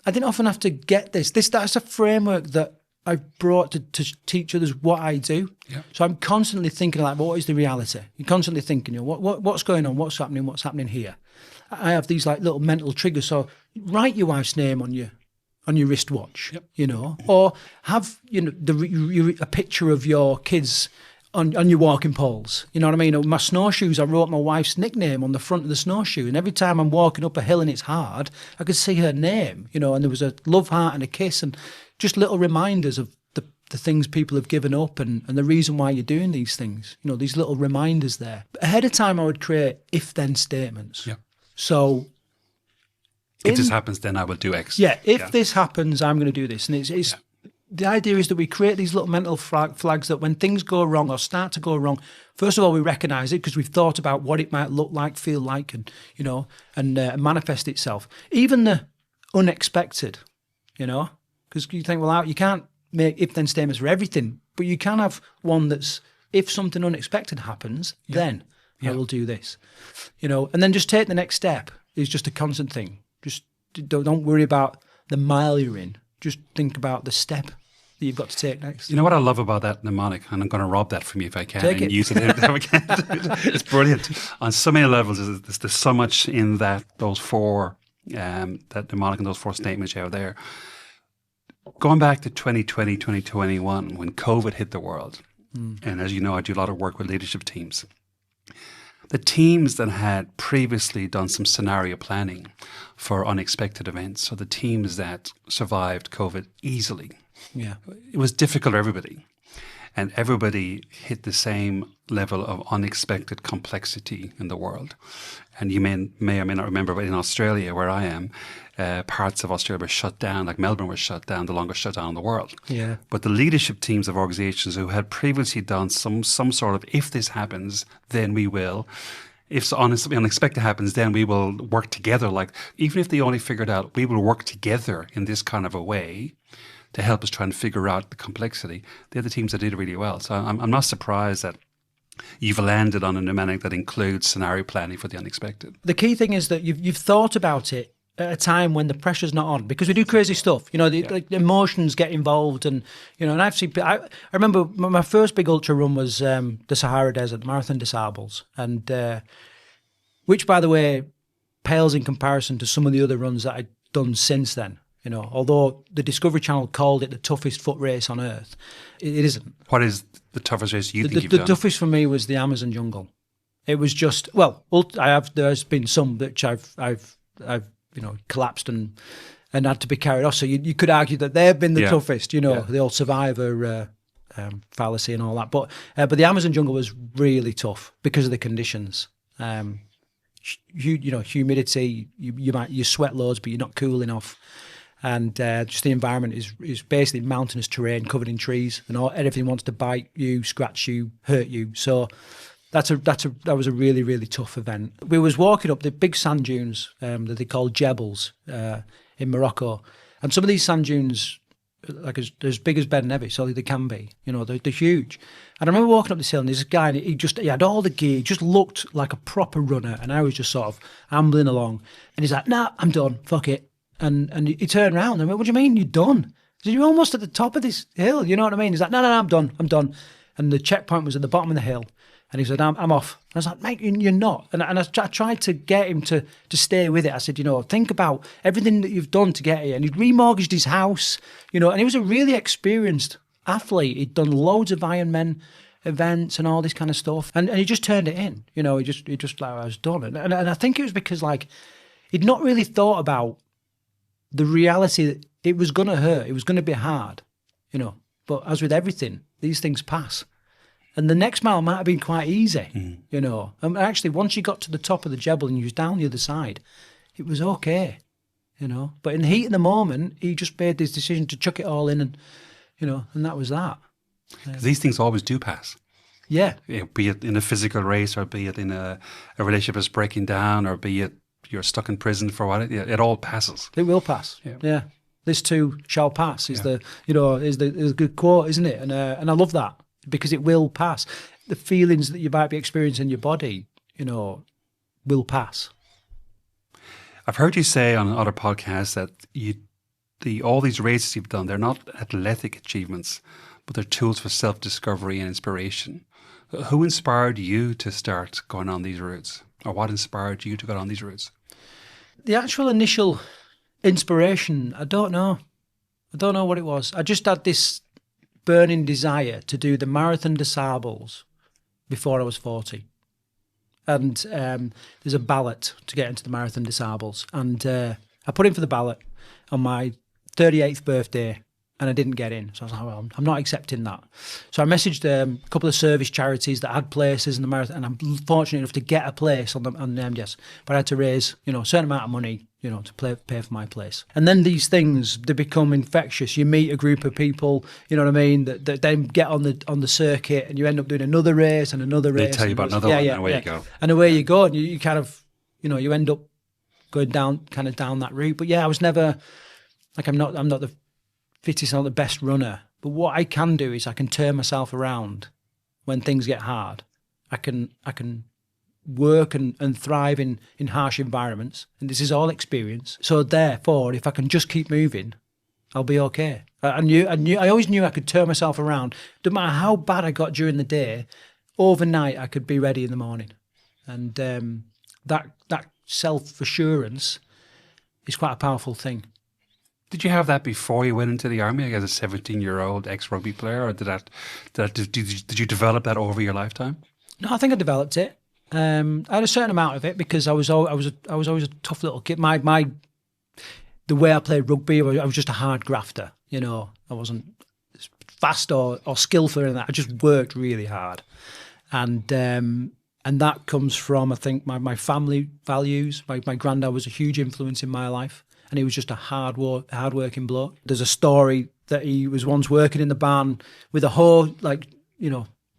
Speaker 2: I didn't often have to get this. That's a framework that I brought to teach others what I do. Yeah. So I'm constantly thinking like, what is the reality? You're constantly thinking, what's going on? What's happening here? I have these like little mental triggers. So write your wife's name on your wristwatch, or have a picture of your kids on your walking poles. You know what I mean? My snowshoes, I wrote my wife's nickname on the front of the snowshoe, and every time I'm walking up a hill and it's hard, I could see her name. And there was a love heart and a kiss, and just little reminders of the things people have given up and the reason why you're doing these things. These little reminders there. But ahead of time, I would create if-then statements.
Speaker 1: Yeah.
Speaker 2: So
Speaker 1: if this happens, then I will do X.
Speaker 2: Yeah, if this happens, I'm going to do this. And the idea is that we create these little mental flags that when things go wrong or start to go wrong, first of all, we recognise it because we've thought about what it might look like, feel like, and, you know, and manifest itself. Even the unexpected, you know, because you think, well, you can't make if-then statements for everything, but you can have one that's, if something unexpected happens, then I will do this, you know, and then just take the next step is just a constant thing. Just don't worry about the mile you're in. Just think about the step that you've got to take next.
Speaker 1: You know what I love about that mnemonic, and I'm going to rob that from you if I can.
Speaker 2: Take
Speaker 1: and
Speaker 2: it.
Speaker 1: Use it if I can. It's brilliant. On so many levels, there's so much in that mnemonic and those 4 statements you have there. Going back to 2020, 2021, when COVID hit the world, and as you know, I do a lot of work with leadership teams. The teams that had previously done some scenario planning for unexpected events, so the teams that survived COVID easily, it was difficult for everybody. And everybody hit the same level of unexpected complexity in the world. And you may or may not remember, but in Australia, where I am, parts of Australia were shut down, like Melbourne was shut down, the longest shutdown in the world.
Speaker 2: Yeah.
Speaker 1: But the leadership teams of organizations who had previously done some sort of, if this happens, then we will. If something unexpected happens, then we will work together. Like, even if they only figured out, we will work together in this kind of a way to help us try and figure out the complexity. They're the teams that did really well. So I'm not surprised that you've landed on a mnemonic that includes scenario planning for the unexpected.
Speaker 2: The key thing is that you've thought about it at a time when the pressure's not on, because we do crazy stuff. You know, like the emotions get involved, and you know. And I remember my first big ultra run was the Sahara Desert, Marathon des Sables, and which, by the way, pales in comparison to some of the other runs that I'd done since then. You know, although the Discovery Channel called it the toughest foot race on earth, it isn't.
Speaker 1: What is the toughest race you think you've
Speaker 2: done?
Speaker 1: done?
Speaker 2: The toughest for me was the Amazon jungle. It was just, there's been some which I've you know, collapsed and had to be carried off. So you could argue that they've been the toughest, you know, the old survivor fallacy and all that. But the Amazon jungle was really tough because of the conditions. You know, humidity, you sweat loads, but you're not cool enough. And just the environment is basically mountainous terrain covered in trees, and everything wants to bite you, scratch you, hurt you. So that was a really, really tough event. We was walking up the big sand dunes that they call Jebels in Morocco, and some of these sand dunes, like as big as Ben Nevis, so they can be. You know, they're huge. And I remember walking up this hill, and there's this guy, and he had all the gear, he just looked like a proper runner, and I was just sort of ambling along, and he's like, "Nah, I'm done, fuck it." And he turned around and I went, "What do you mean you're done?" I said, "You're almost at the top of this hill, you know what I mean?" He's like, no, I'm done. And the checkpoint was at the bottom of the hill. And he said, I'm off. I was like, "Mate, you're not." And I tried to get him to stay with it. I said, you know, think about everything that you've done to get here. And he'd remortgaged his house, you know, and he was a really experienced athlete. He'd done loads of Ironman events and all this kind of stuff. And he just turned it in, you know, he just like, I was done. And I think it was because, like, he'd not really thought about the reality that it was going to hurt, it was going to be hard, you know. But as with everything, these things pass. And the next mile might have been quite easy, you know. And actually, once you got to the top of the Jebel and you was down the other side, it was okay, you know. But in the heat of the moment, he just made this decision to chuck it all in, and, you know, and that was that.
Speaker 1: Because these things always do pass.
Speaker 2: Yeah.
Speaker 1: You know, be it in a physical race, or be it in a relationship that's breaking down, or be it you're stuck in prison for what it all passes.
Speaker 2: It will pass. Yeah. This too shall pass is the good quote, isn't it? And I love that, because it will pass. The feelings that you might be experiencing in your body, you know, will pass.
Speaker 1: I've heard you say on other podcasts that all these races you've done, they're not athletic achievements, but they're tools for self-discovery and inspiration. Who inspired you to start going on these routes? Or what inspired you to go on these routes?
Speaker 2: The actual initial inspiration, I don't know. I don't know what it was. I just had this burning desire to do the Marathon des Sables before I was 40. And there's a ballot to get into the Marathon des Sables. And I put in for the ballot on my 38th birthday, and I didn't get in. So I was like, well, I'm not accepting that. So I messaged a couple of service charities that had places in the marathon, and I'm fortunate enough to get a place on the MDS. But I had to raise, you know, a certain amount of money to pay for my place. And then these things, they become infectious. You meet a group of people, you know what I mean, that then get on the circuit, and you end up doing another race and another race.
Speaker 1: They tell you about another one, and away you go.
Speaker 2: And away you go, and you kind of, you end up going down that route. But yeah, I was never, like, I'm not the fittest, I'm not the best runner. But what I can do is I can turn myself around when things get hard. I can work and thrive in harsh environments, and this is all experience. So therefore, if I can just keep moving, I'll be okay. I always knew I could turn myself around. No matter how bad I got during the day, overnight I could be ready in the morning. And that self-assurance is quite a powerful thing.
Speaker 1: Did you have that before you went into the army as a 17-year-old ex-rugby player, or did you develop that over your lifetime?
Speaker 2: No, I think I developed it. I had a certain amount of it because I was always a tough little kid. The way I played rugby, I was just a hard grafter. I wasn't fast or skillful in that. I just worked really hard, and that comes from, I think, my family values. My granddad was a huge influence in my life, and he was just a hard-working bloke. There's a story that he was once working in the barn with a hoe,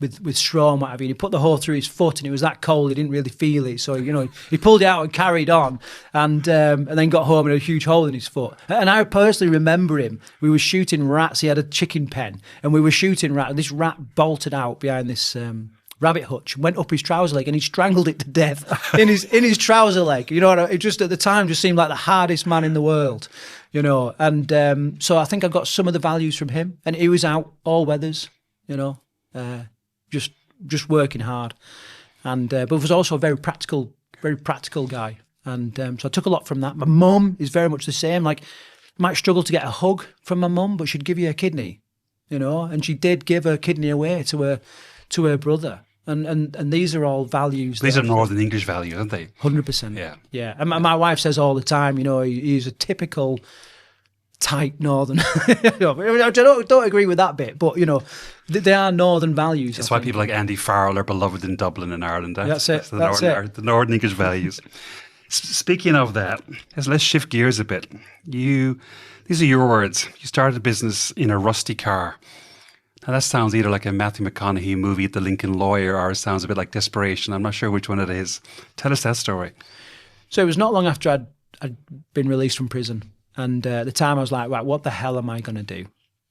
Speaker 2: with straw and what have you. And he put the hoe through his foot, and it was that cold he didn't really feel it. So he pulled it out and carried on, and then got home and had a huge hole in his foot. And I personally remember him. We were shooting rats. He had a chicken pen, and we were shooting rats. And this rat bolted out behind this rabbit hutch, went up his trouser leg, and he strangled it to death in his trouser leg. It just at the time just seemed like the hardest man in the world. And so I think I got some of the values from him, and he was out all weathers. Just working hard, and but was also a very practical guy, and so I took a lot from that. My mum is very much the same. Like, might struggle to get a hug from my mum, but she'd give you a kidney, and she did give her kidney away to her brother, and these are all values.
Speaker 1: These are Northern English values, aren't they?
Speaker 2: 100%. Yeah. And my wife says all the time, he's a typical tight Northern. I don't agree with that bit, but they are Northern values.
Speaker 1: That's why people like Andy Farrell are beloved in Dublin and Ireland.
Speaker 2: That's it.
Speaker 1: The Northern English values. Speaking of that, let's shift gears a bit. These are your words. You started a business in a rusty car. Now that sounds either like a Matthew McConaughey movie, The Lincoln Lawyer, or it sounds a bit like Desperation. I'm not sure which one it is. Tell us that story.
Speaker 2: So it was not long after I'd been released from prison. And at the time I was like, right, what the hell am I going to do?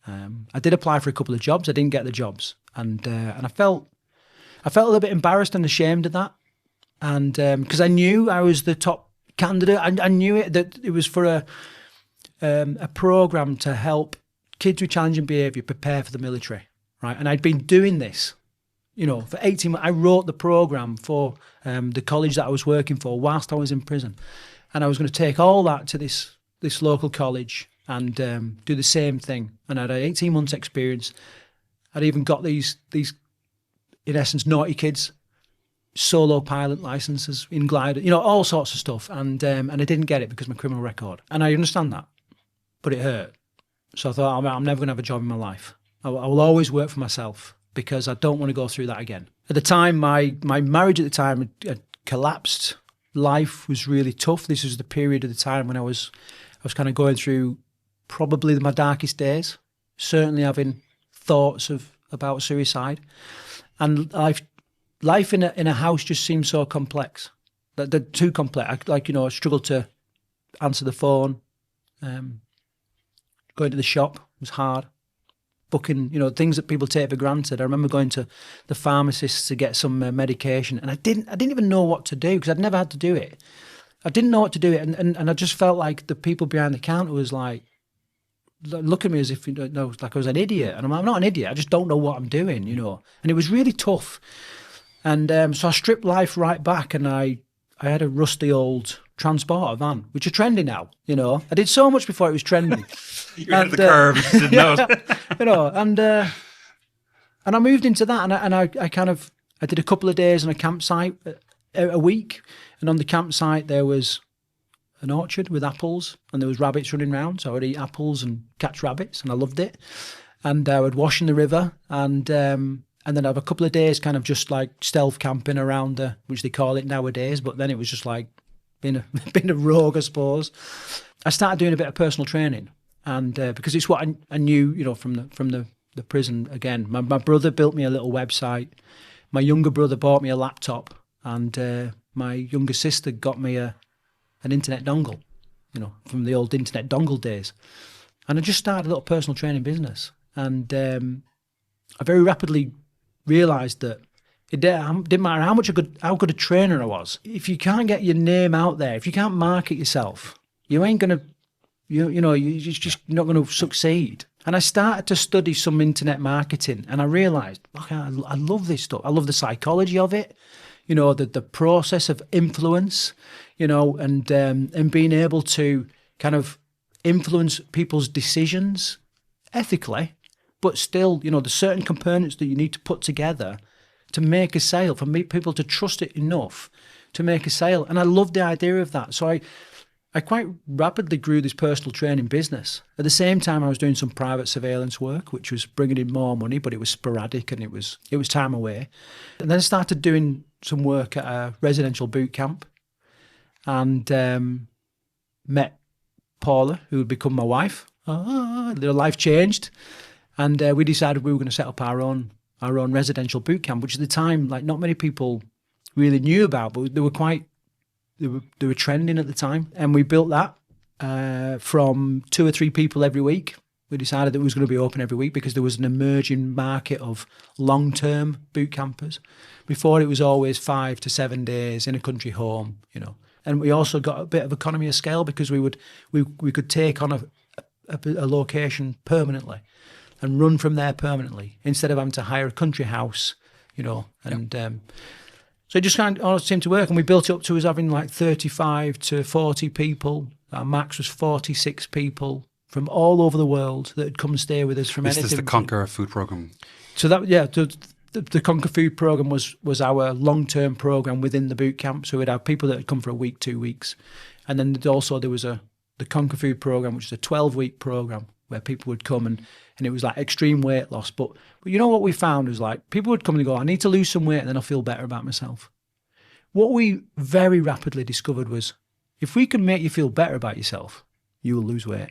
Speaker 2: I did apply for a couple of jobs. I didn't get the jobs. And I felt a little bit embarrassed and ashamed of that. And because I knew I was the top candidate. I knew that it was for a program to help kids with challenging behaviour prepare for the military, right? And I'd been doing this, for 18 months. I wrote the program for the college that I was working for whilst I was in prison. And I was going to take all that to this local college and do the same thing. And I had 18 months experience. I'd even got these in essence, naughty kids, solo pilot licenses in glider, all sorts of stuff. And I didn't get it because of my criminal record. And I understand that, but it hurt. So I thought, I'm never going to have a job in my life. I will always work for myself because I don't want to go through that again. At the time, my marriage at the time had collapsed. Life was really tough. This was the period of the time when I was kind of going through probably my darkest days, certainly having thoughts about suicide. And life in a house just seemed so complex. They're too complex. I struggled to answer the phone. Going to the shop was hard. Booking, things that people take for granted. I remember going to the pharmacist to get some medication, and I didn't even know what to do because I'd never had to do it. I didn't know what to do it, and I just felt like the people behind the counter was like, look at me as if like I was an idiot, and I'm not an idiot. I just don't know what I'm doing, And it was really tough, and so I stripped life right back, and I had a rusty old transporter van, which are trendy now. I did so much before it was trendy.
Speaker 1: You had the curve, you didn't know.
Speaker 2: And I moved into that, and I did a couple of days on a campsite a week, and on the campsite there was an orchard with apples, and there was rabbits running around, so I would eat apples and catch rabbits, and I loved it. And I would wash in the river, and then have a couple of days kind of just like stealth camping around, which they call it nowadays, but then it was just like being a rogue, I suppose. I started doing a bit of personal training, and because it's what I knew, from the prison. Again, my brother built me a little website. My younger brother bought me a laptop, and my younger sister got me an internet dongle, from the old internet dongle days. And I just started a little personal training business, and I very rapidly realised that it didn't matter how good a trainer I was. If you can't get your name out there, if you can't market yourself, you ain't gonna, you're just not gonna succeed. And I started to study some internet marketing, and I realised, look, I love this stuff. I love the psychology of it, the process of influence, and being able to kind of influence people's decisions ethically, but still, there's certain components that you need to put together to make a sale, for people to trust it enough to make a sale. And I love the idea of that. So I quite rapidly grew this personal training business. At the same time, I was doing some private surveillance work, which was bringing in more money, but it was sporadic and it was time away. And then I started doing some work at a residential boot camp, and met Paula, who would become my wife. Their life changed, and we decided we were going to set up our own residential boot camp, which at the time, like, not many people really knew about, but they were trending at the time. And we built that from 2 or 3 people every week. We decided that it was going to be open every week because there was an emerging market of long-term boot campers. Before, it was always 5 to 7 days in a country home, And we also got a bit of economy of scale because we could take on a location permanently and run from there permanently instead of having to hire a country house, and so it just kind of all seemed to work. And we built it up to us having like 35 to 40 people. Our max was 46 people from all over the world that had come and stay with us from anything.
Speaker 1: This is the Conquer Food Program. So
Speaker 2: the Conquer Food Program was our long-term program within the boot camp. So we'd have people that had come for a week, 2 weeks. And then there was the Conquer Food Program, which is a 12-week program where people would come and it was like extreme weight loss. But what we found was, like, people would come and go, I need to lose some weight and then I'll feel better about myself. What we very rapidly discovered was, if we can make you feel better about yourself, you will lose weight.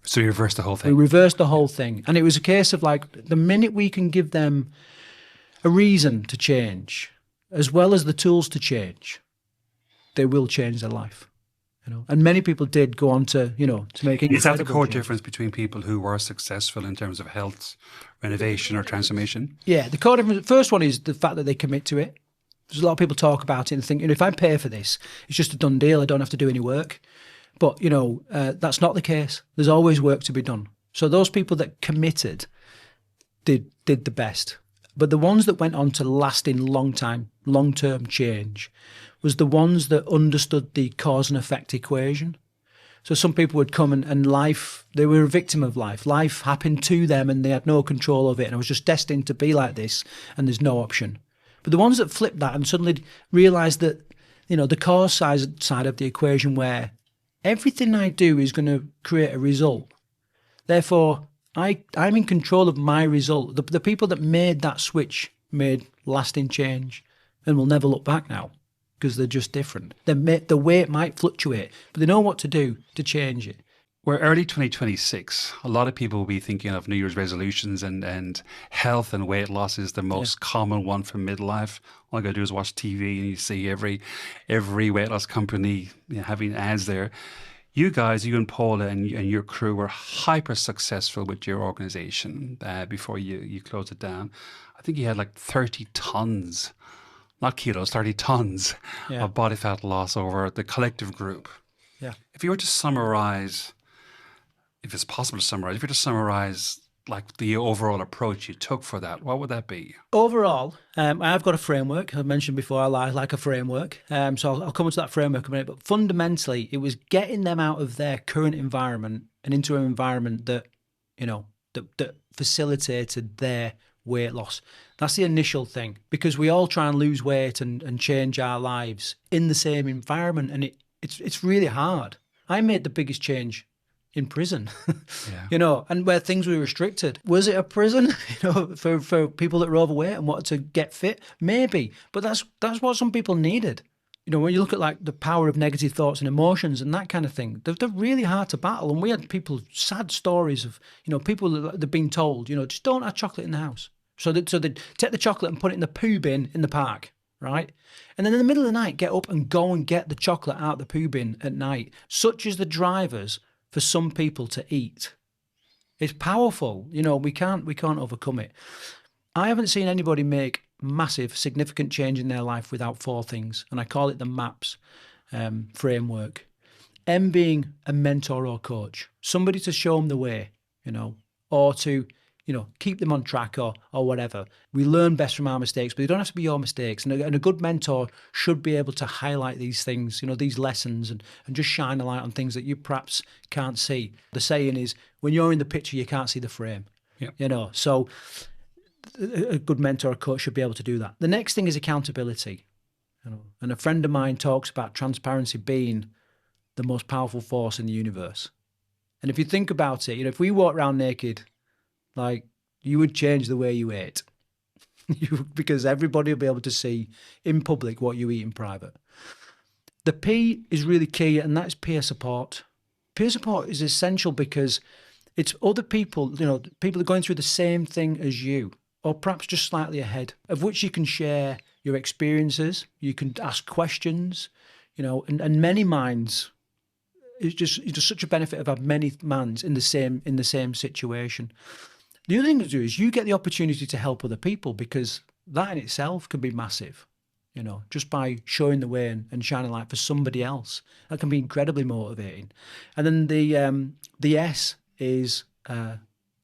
Speaker 1: So you reversed the whole thing.
Speaker 2: We reversed the whole thing. And it was a case of, like, the minute we can give them a reason to change, as well as the tools to change, they will change their life. And many people did go on to make it.
Speaker 1: Is that the core difference between people who were successful in terms of health, renovation or transformation?
Speaker 2: Yeah, the core difference, the first one is the fact that they commit to it. There's a lot of people talk about it and think, if I pay for this, it's just a done deal. I don't have to do any work. But, that's not the case. There's always work to be done. So those people that committed did the best. But the ones that went on to lasting long-term change was the ones that understood the cause and effect equation. So some people would come and life, they were a victim of life. Life happened to them and they had no control of it. And I was just destined to be like this and there's no option. But the ones that flipped that and suddenly realised that, the cause side of the equation, where everything I do is going to create a result. Therefore, I'm in control of my result. The people that made that switch made lasting change and will never look back now because they're just different. The weight might fluctuate, but they know what to do to change it.
Speaker 1: We're early 2026. A lot of people will be thinking of New Year's resolutions, and health and weight loss is the most common one for midlife. All you got to do is watch TV and you see every weight loss company having ads there. You guys, you and Paula and your crew were hyper successful with your organization before you closed it down. I think you had like 30 tons, not kilos, 30 tons of body fat loss over the collective group.
Speaker 2: Yeah.
Speaker 1: If you were to summarize, if it's possible to summarize, if you were to summarize like the overall approach you took for that, what would that be?
Speaker 2: Overall, I've got a framework. I mentioned before I like a framework. So I'll come into that framework in a minute. But fundamentally, it was getting them out of their current environment and into an environment that, that facilitated their weight loss. That's the initial thing, because we all try and lose weight and change our lives in the same environment, and it's really hard. I made the biggest change in prison, and where things were restricted. Was it a prison, for people that were overweight and wanted to get fit? Maybe, but that's what some people needed. when you look at like the power of negative thoughts and emotions and that kind of thing, they're really hard to battle. And we had sad stories of, people that have been told, just don't have chocolate in the house. So they take the chocolate and put it in the poo bin in the park, right? And then in the middle of the night, get up and go and get the chocolate out of the poo bin at night. Such as the drivers for some people to eat. It's powerful. We can't overcome it. I haven't seen anybody make massive, significant change in their life without 4 things, and I call it the MAPS framework. M being a mentor or coach, somebody to show them the way, or to, keep them on track or whatever. We learn best from our mistakes, but they don't have to be your mistakes. And a good mentor should be able to highlight these things, these lessons, and just shine a light on things that you perhaps can't see. The saying is, when you're in the picture, you can't see the frame. Yeah. So a good mentor or coach should be able to do that. The next thing is accountability. And a friend of mine talks about transparency being the most powerful force in the universe. And if you think about it, if we walk around naked, like, you would change the way you ate because everybody will be able to see in public what you eat in private. The P is really key, and that's peer support. Peer support is essential because it's other people, people that are going through the same thing as you, or perhaps just slightly ahead, of which you can share your experiences, you can ask questions, and many minds. It's just such a benefit of having many minds in the same situation. The other thing to do is you get the opportunity to help other people, because that in itself can be massive, just by showing the way and shining light for somebody else. That can be incredibly motivating. And then the S is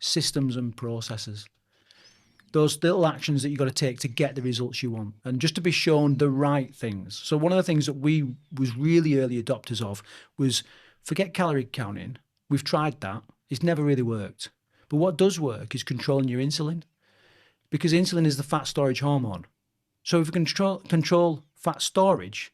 Speaker 2: systems and processes. Those little actions that you've got to take to get the results you want, and just to be shown the right things. So one of the things that we was really early adopters of was forget calorie counting. We've tried that. It's never really worked. But what does work is controlling your insulin, because insulin is the fat storage hormone. So if we control fat storage,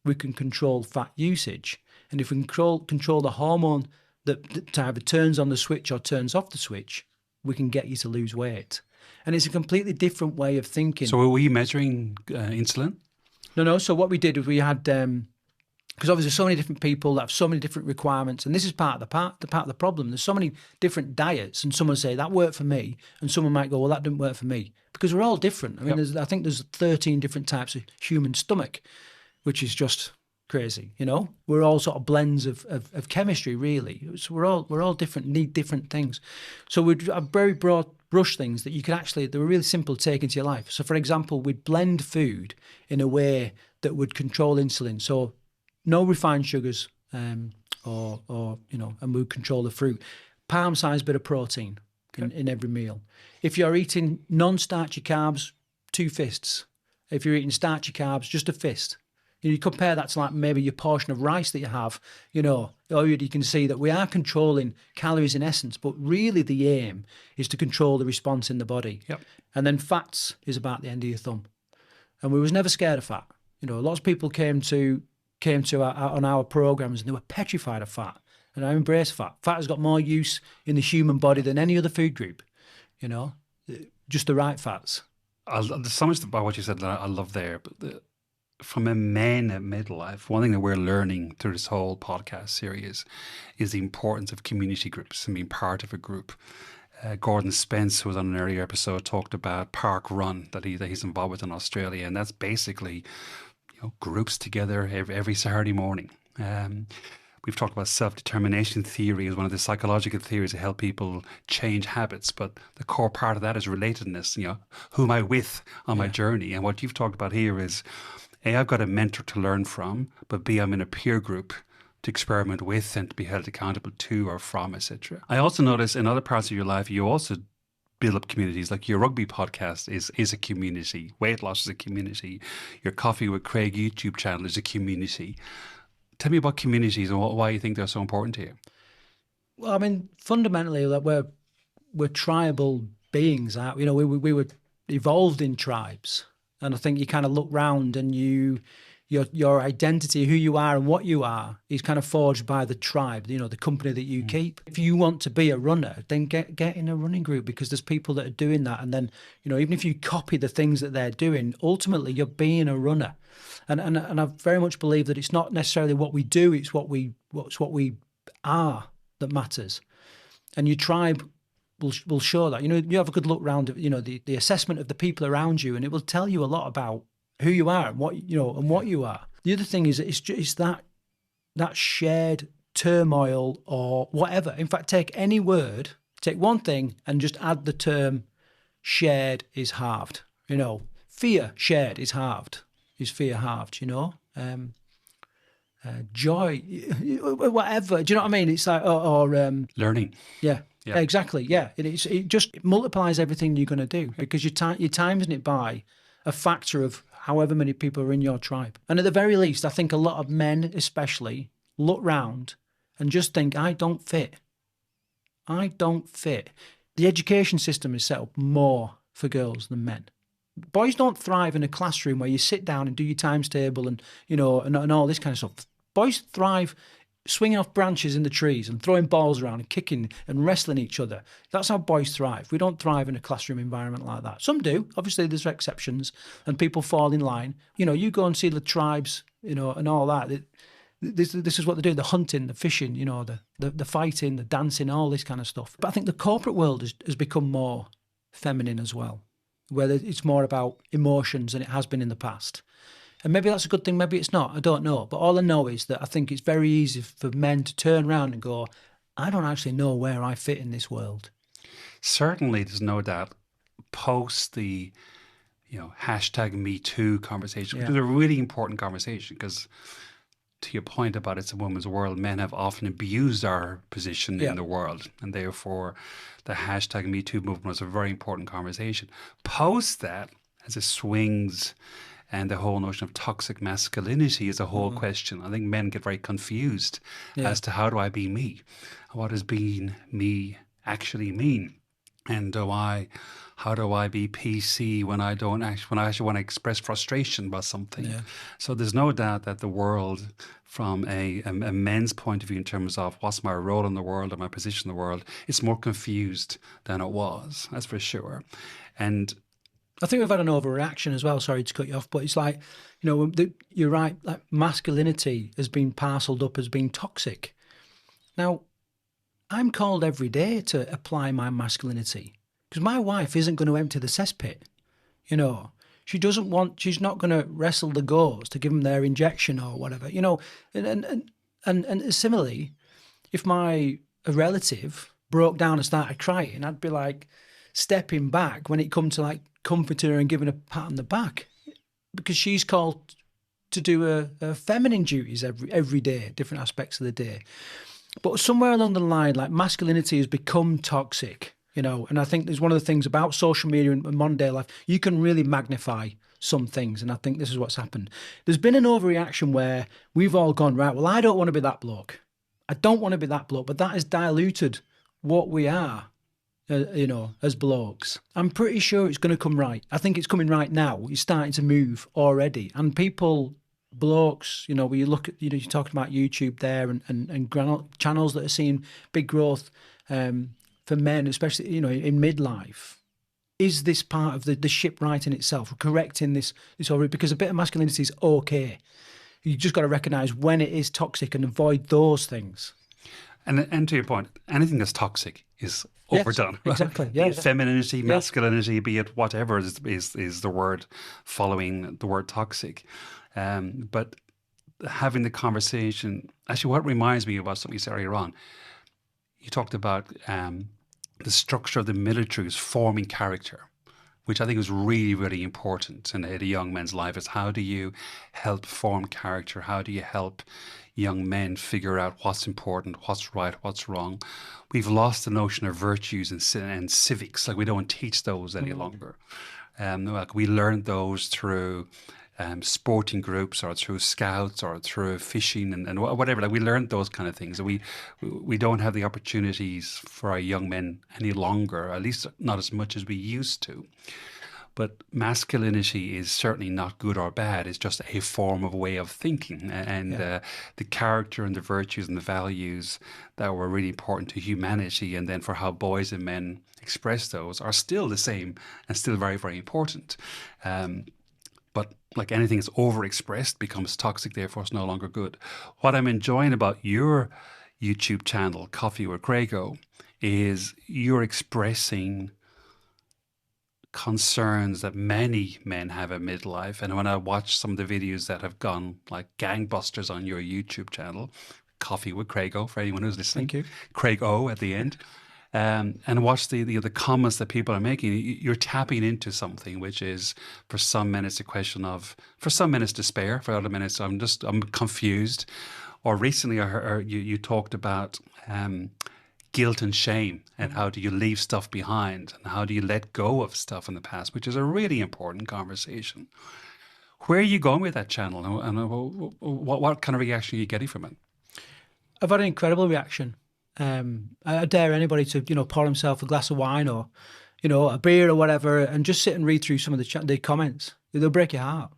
Speaker 2: we can control fat usage. And if we control the hormone that either turns on the switch or turns off the switch, we can get you to lose weight. And it's a completely different way of thinking.
Speaker 1: So were we measuring insulin?
Speaker 2: No. So what we did was we had, because obviously so many different people that have so many different requirements, and this is part of the problem. There's so many different diets, and someone say that worked for me, and someone might go, well, that didn't work for me, because we're all different. I mean, I think there's 13 different types of human stomach, which is just crazy. We're all sort of blends of chemistry, really. So we're all different, need different things. So we'd have very broad brush things that you could they were really simple to take into your life. So for example, we'd blend food in a way that would control insulin. So no refined sugars, and we'd control the fruit. Palm-sized bit of protein in every meal. If you're eating non-starchy carbs, 2 fists. If you're eating starchy carbs, just a fist. You compare that to like maybe your portion of rice that you have, or you can see that we are controlling calories in essence, but really the aim is to control the response in the body.
Speaker 1: Yep.
Speaker 2: And then fats is about the end of your thumb. And we was never scared of fat. Lots of people came to on our programs, and they were petrified of fat. And I embrace fat. Fat has got more use in the human body than any other food group. Just the right fats.
Speaker 1: There's so much about what you said that I love there. But from a man at midlife, one thing that we're learning through this whole podcast series is the importance of community groups and being part of a group. Gordon Spence, who was on an earlier episode, talked about Park Run that he's involved with in Australia, and that's basically groups together every Saturday morning. We've talked about self-determination theory as one of the psychological theories that help people change habits, but the core part of that is relatedness. Who am I with on my journey? And what you've talked about here is, A, I've got a mentor to learn from, but B, I'm in a peer group to experiment with and to be held accountable to or from, etc. I also notice in other parts of your life, you also build up communities. Like your rugby podcast is a community. Weight loss is a community. Your Coffee with Craig YouTube channel is a community. Tell me about communities and why you think they're so important to you.
Speaker 2: Well, I mean, fundamentally, that we're tribal beings. We were evolved in tribes, and I think you kind of look round and you your identity, who you are and what you are, is kind of forged by the tribe, the company that you keep. If you want to be a runner, then get in a running group, because there's people that are doing that. And then, even if you copy the things that they're doing, ultimately you're being a runner. And I very much believe that it's not necessarily what we do, it's what we are that matters. And your tribe will show that. You have a good look around, the assessment of the people around you, and it will tell you a lot about who you are and what you are. The other thing is it's that shared turmoil or whatever. In fact, take any word, take one thing and just add the term shared is halved. Fear shared is halved. Is fear halved? Joy, whatever. Do you know what I mean? It's like or
Speaker 1: learning.
Speaker 2: Yeah. Exactly. Yeah, it multiplies everything you're going to do, because you're timesing it by a factor of however many people are in your tribe. And at the very least, I think a lot of men especially look round and just think, I don't fit. I don't fit. The education system is set up more for girls than men. Boys don't thrive in a classroom where you sit down and do your times table and all this kind of stuff. Boys thrive swinging off branches in the trees and throwing balls around and kicking and wrestling each other. That's how boys thrive. We don't thrive in a classroom environment like that. Some do. Obviously, there's exceptions and people fall in line. You go and see the tribes, and all that. This is what they do, the hunting, the fishing, the fighting, the dancing, all this kind of stuff. But I think the corporate world has become more feminine as well, where it's more about emotions than it has been in the past. And maybe that's a good thing, maybe it's not, I don't know. But all I know is that I think it's very easy for men to turn around and go, I don't actually know where I fit in this world.
Speaker 1: Certainly, there's no doubt, post the hashtag Me Too conversation, which is a really important conversation, because to your point about it's a woman's world, men have often abused our position in the world, and therefore the hashtag Me Too movement was a very important conversation. Post that, as it swings, and the whole notion of toxic masculinity is a whole question. I think men get very confused as to how do I be me? What does being me actually mean? And how do I be PC when I actually want to express frustration about something? Yeah. So there's no doubt that the world, from a men's point of view in terms of what's my role in the world or my position in the world, it's more confused than it was. That's for sure. And
Speaker 2: I think we've had an overreaction as well. Sorry to cut you off, but it's like, you're right. Like masculinity has been parceled up as being toxic. Now, I'm called every day to apply my masculinity, because my wife isn't going to empty the cesspit. She's not going to wrestle the goats to give them their injection or whatever. And similarly, if a relative broke down and started crying, I'd be like stepping back when it come to like comforting her and giving her a pat on the back, because she's called to do her feminine duties every day, different aspects of the day. But somewhere along the line, like masculinity has become toxic, and I think there's one of the things about social media and modern day life, you can really magnify some things. And I think this is what's happened. There's been an overreaction where we've all gone, right, well, I don't want to be that bloke. I don't want to be that bloke, but that has diluted what we are. As blokes. I'm pretty sure it's going to come right. I think it's coming right now. It's starting to move already. And blokes, when you look at, you're talking about YouTube there and channels that are seeing big growth for men, especially, in midlife. Is this part of the ship right in itself? We're correcting this already, because a bit of masculinity is okay. You just got to recognise when it is toxic and avoid those things.
Speaker 1: And to your point, anything that's toxic is overdone.
Speaker 2: Yes, exactly.
Speaker 1: Be it femininity, masculinity, be it whatever is the word following the word toxic. But having the conversation, actually, what reminds me about something you said earlier on, you talked about the structure of the military is forming character, which I think is really, really important in a young man's life, is how do you help form character? How do you help young men figure out what's important, what's right, what's wrong? We've lost the notion of virtues and civics. Like, we don't teach those any longer. We learned those through sporting groups or through scouts or through fishing and whatever. Like, we learned those kind of things. We don't have the opportunities for our young men any longer, at least not as much as we used to. But masculinity is certainly not good or bad. It's just a form of way of thinking. And the character and the virtues and the values that were really important to humanity, and then for how boys and men express those, are still the same and still very, very important. But like anything that's overexpressed becomes toxic, therefore it's no longer good. What I'm enjoying about your YouTube channel, Coffee with Craigo, is you're expressing concerns that many men have at midlife. And when I watch some of the videos that have gone like gangbusters on your YouTube channel, Coffee with Craigo, for anyone who's listening,
Speaker 2: Thank you.
Speaker 1: Craig O at the end, and watch the comments that people are making, you're tapping into something which is, for some men it's a question of, for some men it's despair, for other men it's I'm confused. Or recently I heard you talked about guilt and shame, and how do you leave stuff behind, and how do you let go of stuff in the past, which is a really important conversation. Where are you going with that channel, and what kind of reaction are you getting from it?
Speaker 2: I've had an incredible reaction. I dare anybody to, pour himself a glass of wine or, a beer or whatever, and just sit and read through some of the comments. They'll break your heart.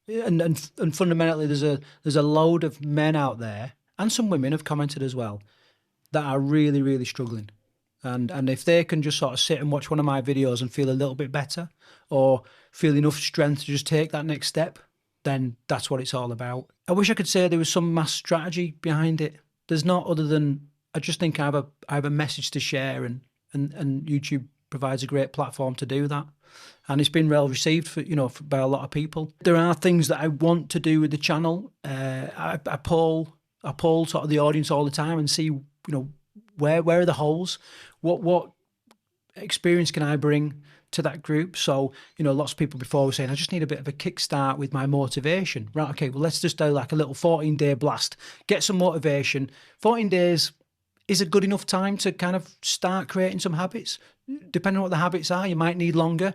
Speaker 2: And fundamentally, there's a load of men out there, and some women have commented as well, that are really, really struggling. And if they can just sort of sit and watch one of my videos and feel a little bit better, or feel enough strength to just take that next step, then that's what it's all about. I wish I could say there was some mass strategy behind it. There's not, other than I just think I have a message to share, and YouTube provides a great platform to do that. And it's been well received by a lot of people. There are things that I want to do with the channel. I poll sort of the audience all the time and see, where are the holes? What experience can I bring to that group? So, lots of people before were saying, I just need a bit of a kickstart with my motivation. Right, okay, well, let's just do like a little 14-day blast. Get some motivation. 14 days is a good enough time to kind of start creating some habits. Depending on what the habits are, you might need longer,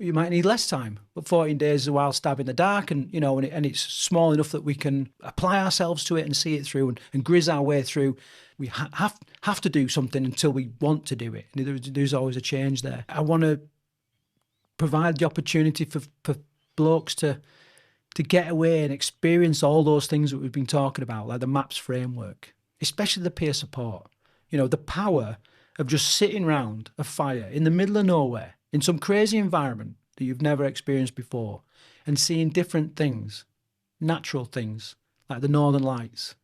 Speaker 2: you might need less time. But 14 days is a wild stab in the dark, and and it's small enough that we can apply ourselves to it and see it through and grizz our way through. We have to do something until we want to do it. There's always a change there. I want to provide the opportunity for blokes to get away and experience all those things that we've been talking about, like the MAPS framework, especially the peer support. The power of just sitting around a fire in the middle of nowhere in some crazy environment that you've never experienced before, and seeing different things, natural things like the Northern Lights,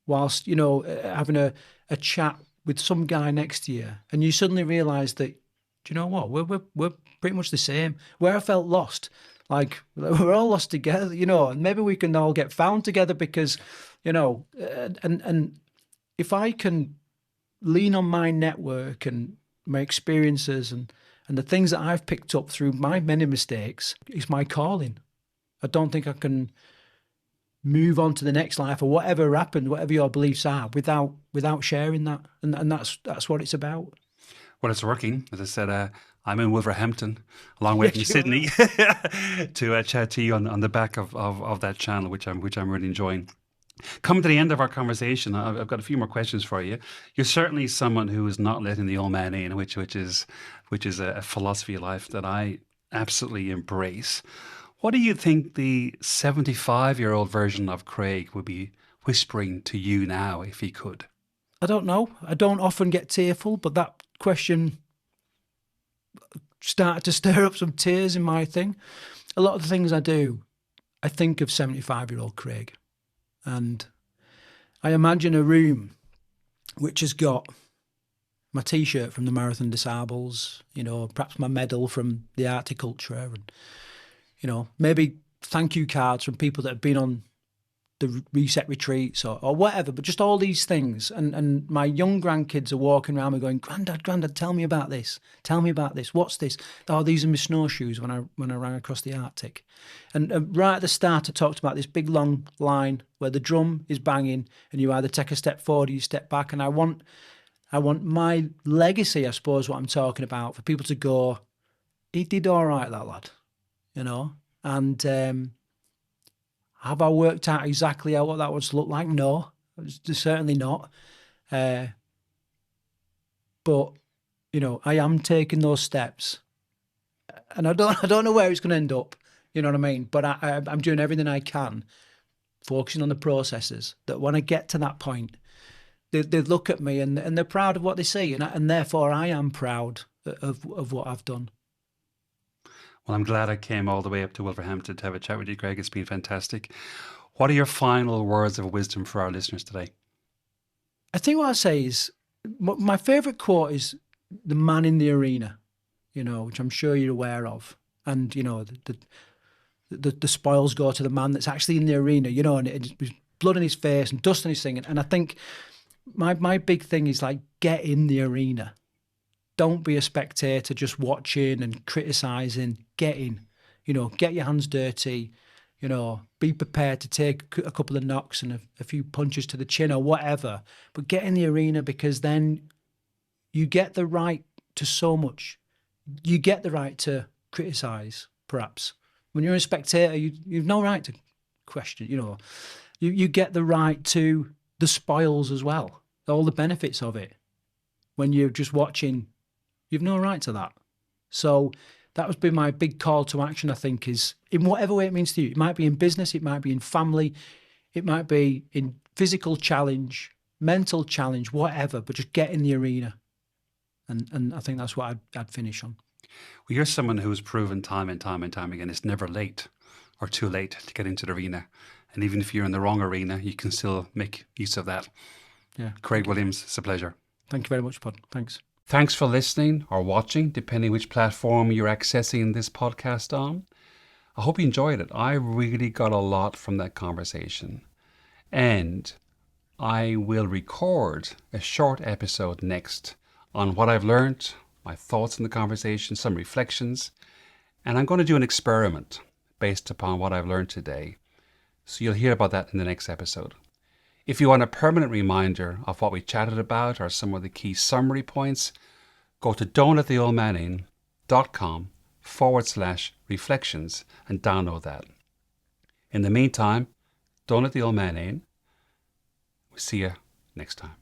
Speaker 2: whilst, having a chat with some guy next to you, and you suddenly realise that, do you know what, we're pretty much the same. Where I felt lost, like we're all lost together, and maybe we can all get found together because, and if I can lean on my network and my experiences and the things that I've picked up through my many mistakes, it's my calling. I don't think I can move on to the next life or whatever happened, whatever your beliefs are, without sharing that. And that's what it's about.
Speaker 1: Well, it's working. As I said, I'm in Wolverhampton, a long way from Sydney, to chat to you on the back of that channel, which I'm really enjoying. Coming to the end of our conversation, I've got a few more questions for you. You're certainly someone who is not letting the old man in, which is a philosophy of life that I absolutely embrace. What do you think the 75-year-old version of Craig would be whispering to you now if he could?
Speaker 2: I don't know. I don't often get tearful, but that question started to stir up some tears in my thing. A lot of the things I do, I think of 75-year-old Craig. And I imagine a room which has got my T-shirt from the Marathon Disables, perhaps my medal from the Arctic Ultra, and, maybe thank you cards from people that have been on the reset retreats or whatever, but just all these things. And my young grandkids are walking around me going, Grandad, tell me about this. What's this? Oh, these are my snowshoes when I ran across the Arctic. And right at the start, I talked about this big long line where the drum is banging and you either take a step forward or you step back. And I want my legacy, I suppose, what I'm talking about, for people to go, he did all right, that lad, and have I worked out exactly what that would look like? No, certainly not. But, I am taking those steps and I don't know where it's going to end up. You know what I mean? But I'm doing everything I can, focusing on the processes, that when I get to that point, they look at me and they're proud of what they see, and therefore I am proud of what I've done.
Speaker 1: Well, I'm glad I came all the way up to Wolverhampton to have a chat with you, Craig. It's been fantastic. What are your final words of wisdom for our listeners today?
Speaker 2: I think what I say is, my favourite quote is the man in the arena, which I'm sure you're aware of. And, the spoils go to the man that's actually in the arena, and it's blood in his face and dust on his thing. And I think my big thing is, like, get in the arena. Don't be a spectator just watching and criticising. Get in, get your hands dirty, be prepared to take a couple of knocks and a few punches to the chin or whatever. But get in the arena, because then you get the right to so much. You get the right to criticise, perhaps. When you're a spectator, you've no right to question, You get the right to the spoils as well, all the benefits of it. When you're just watching, you've no right to that. So that would be my big call to action, I think, is in whatever way it means to you. It might be in business, it might be in family, it might be in physical challenge, mental challenge, whatever, but just get in the arena. And I think that's what I'd finish on.
Speaker 1: Well, you're someone who's proven time and time and time again, it's never late or too late to get into the arena. And even if you're in the wrong arena, you can still make use of that.
Speaker 2: Yeah.
Speaker 1: Craig Williams, it's a pleasure.
Speaker 2: Thank you very much, Pod. Thanks.
Speaker 1: Thanks for listening or watching, depending which platform you're accessing this podcast on. I hope you enjoyed it. I really got a lot from that conversation. And I will record a short episode next on what I've learned, my thoughts on the conversation, some reflections. And I'm going to do an experiment based upon what I've learned today. So you'll hear about that in the next episode. If you want a permanent reminder of what we chatted about or some of the key summary points, go to don'tlettheoldmanin.com/reflections and download that. In the meantime, don't let the old man in. We'll see you next time.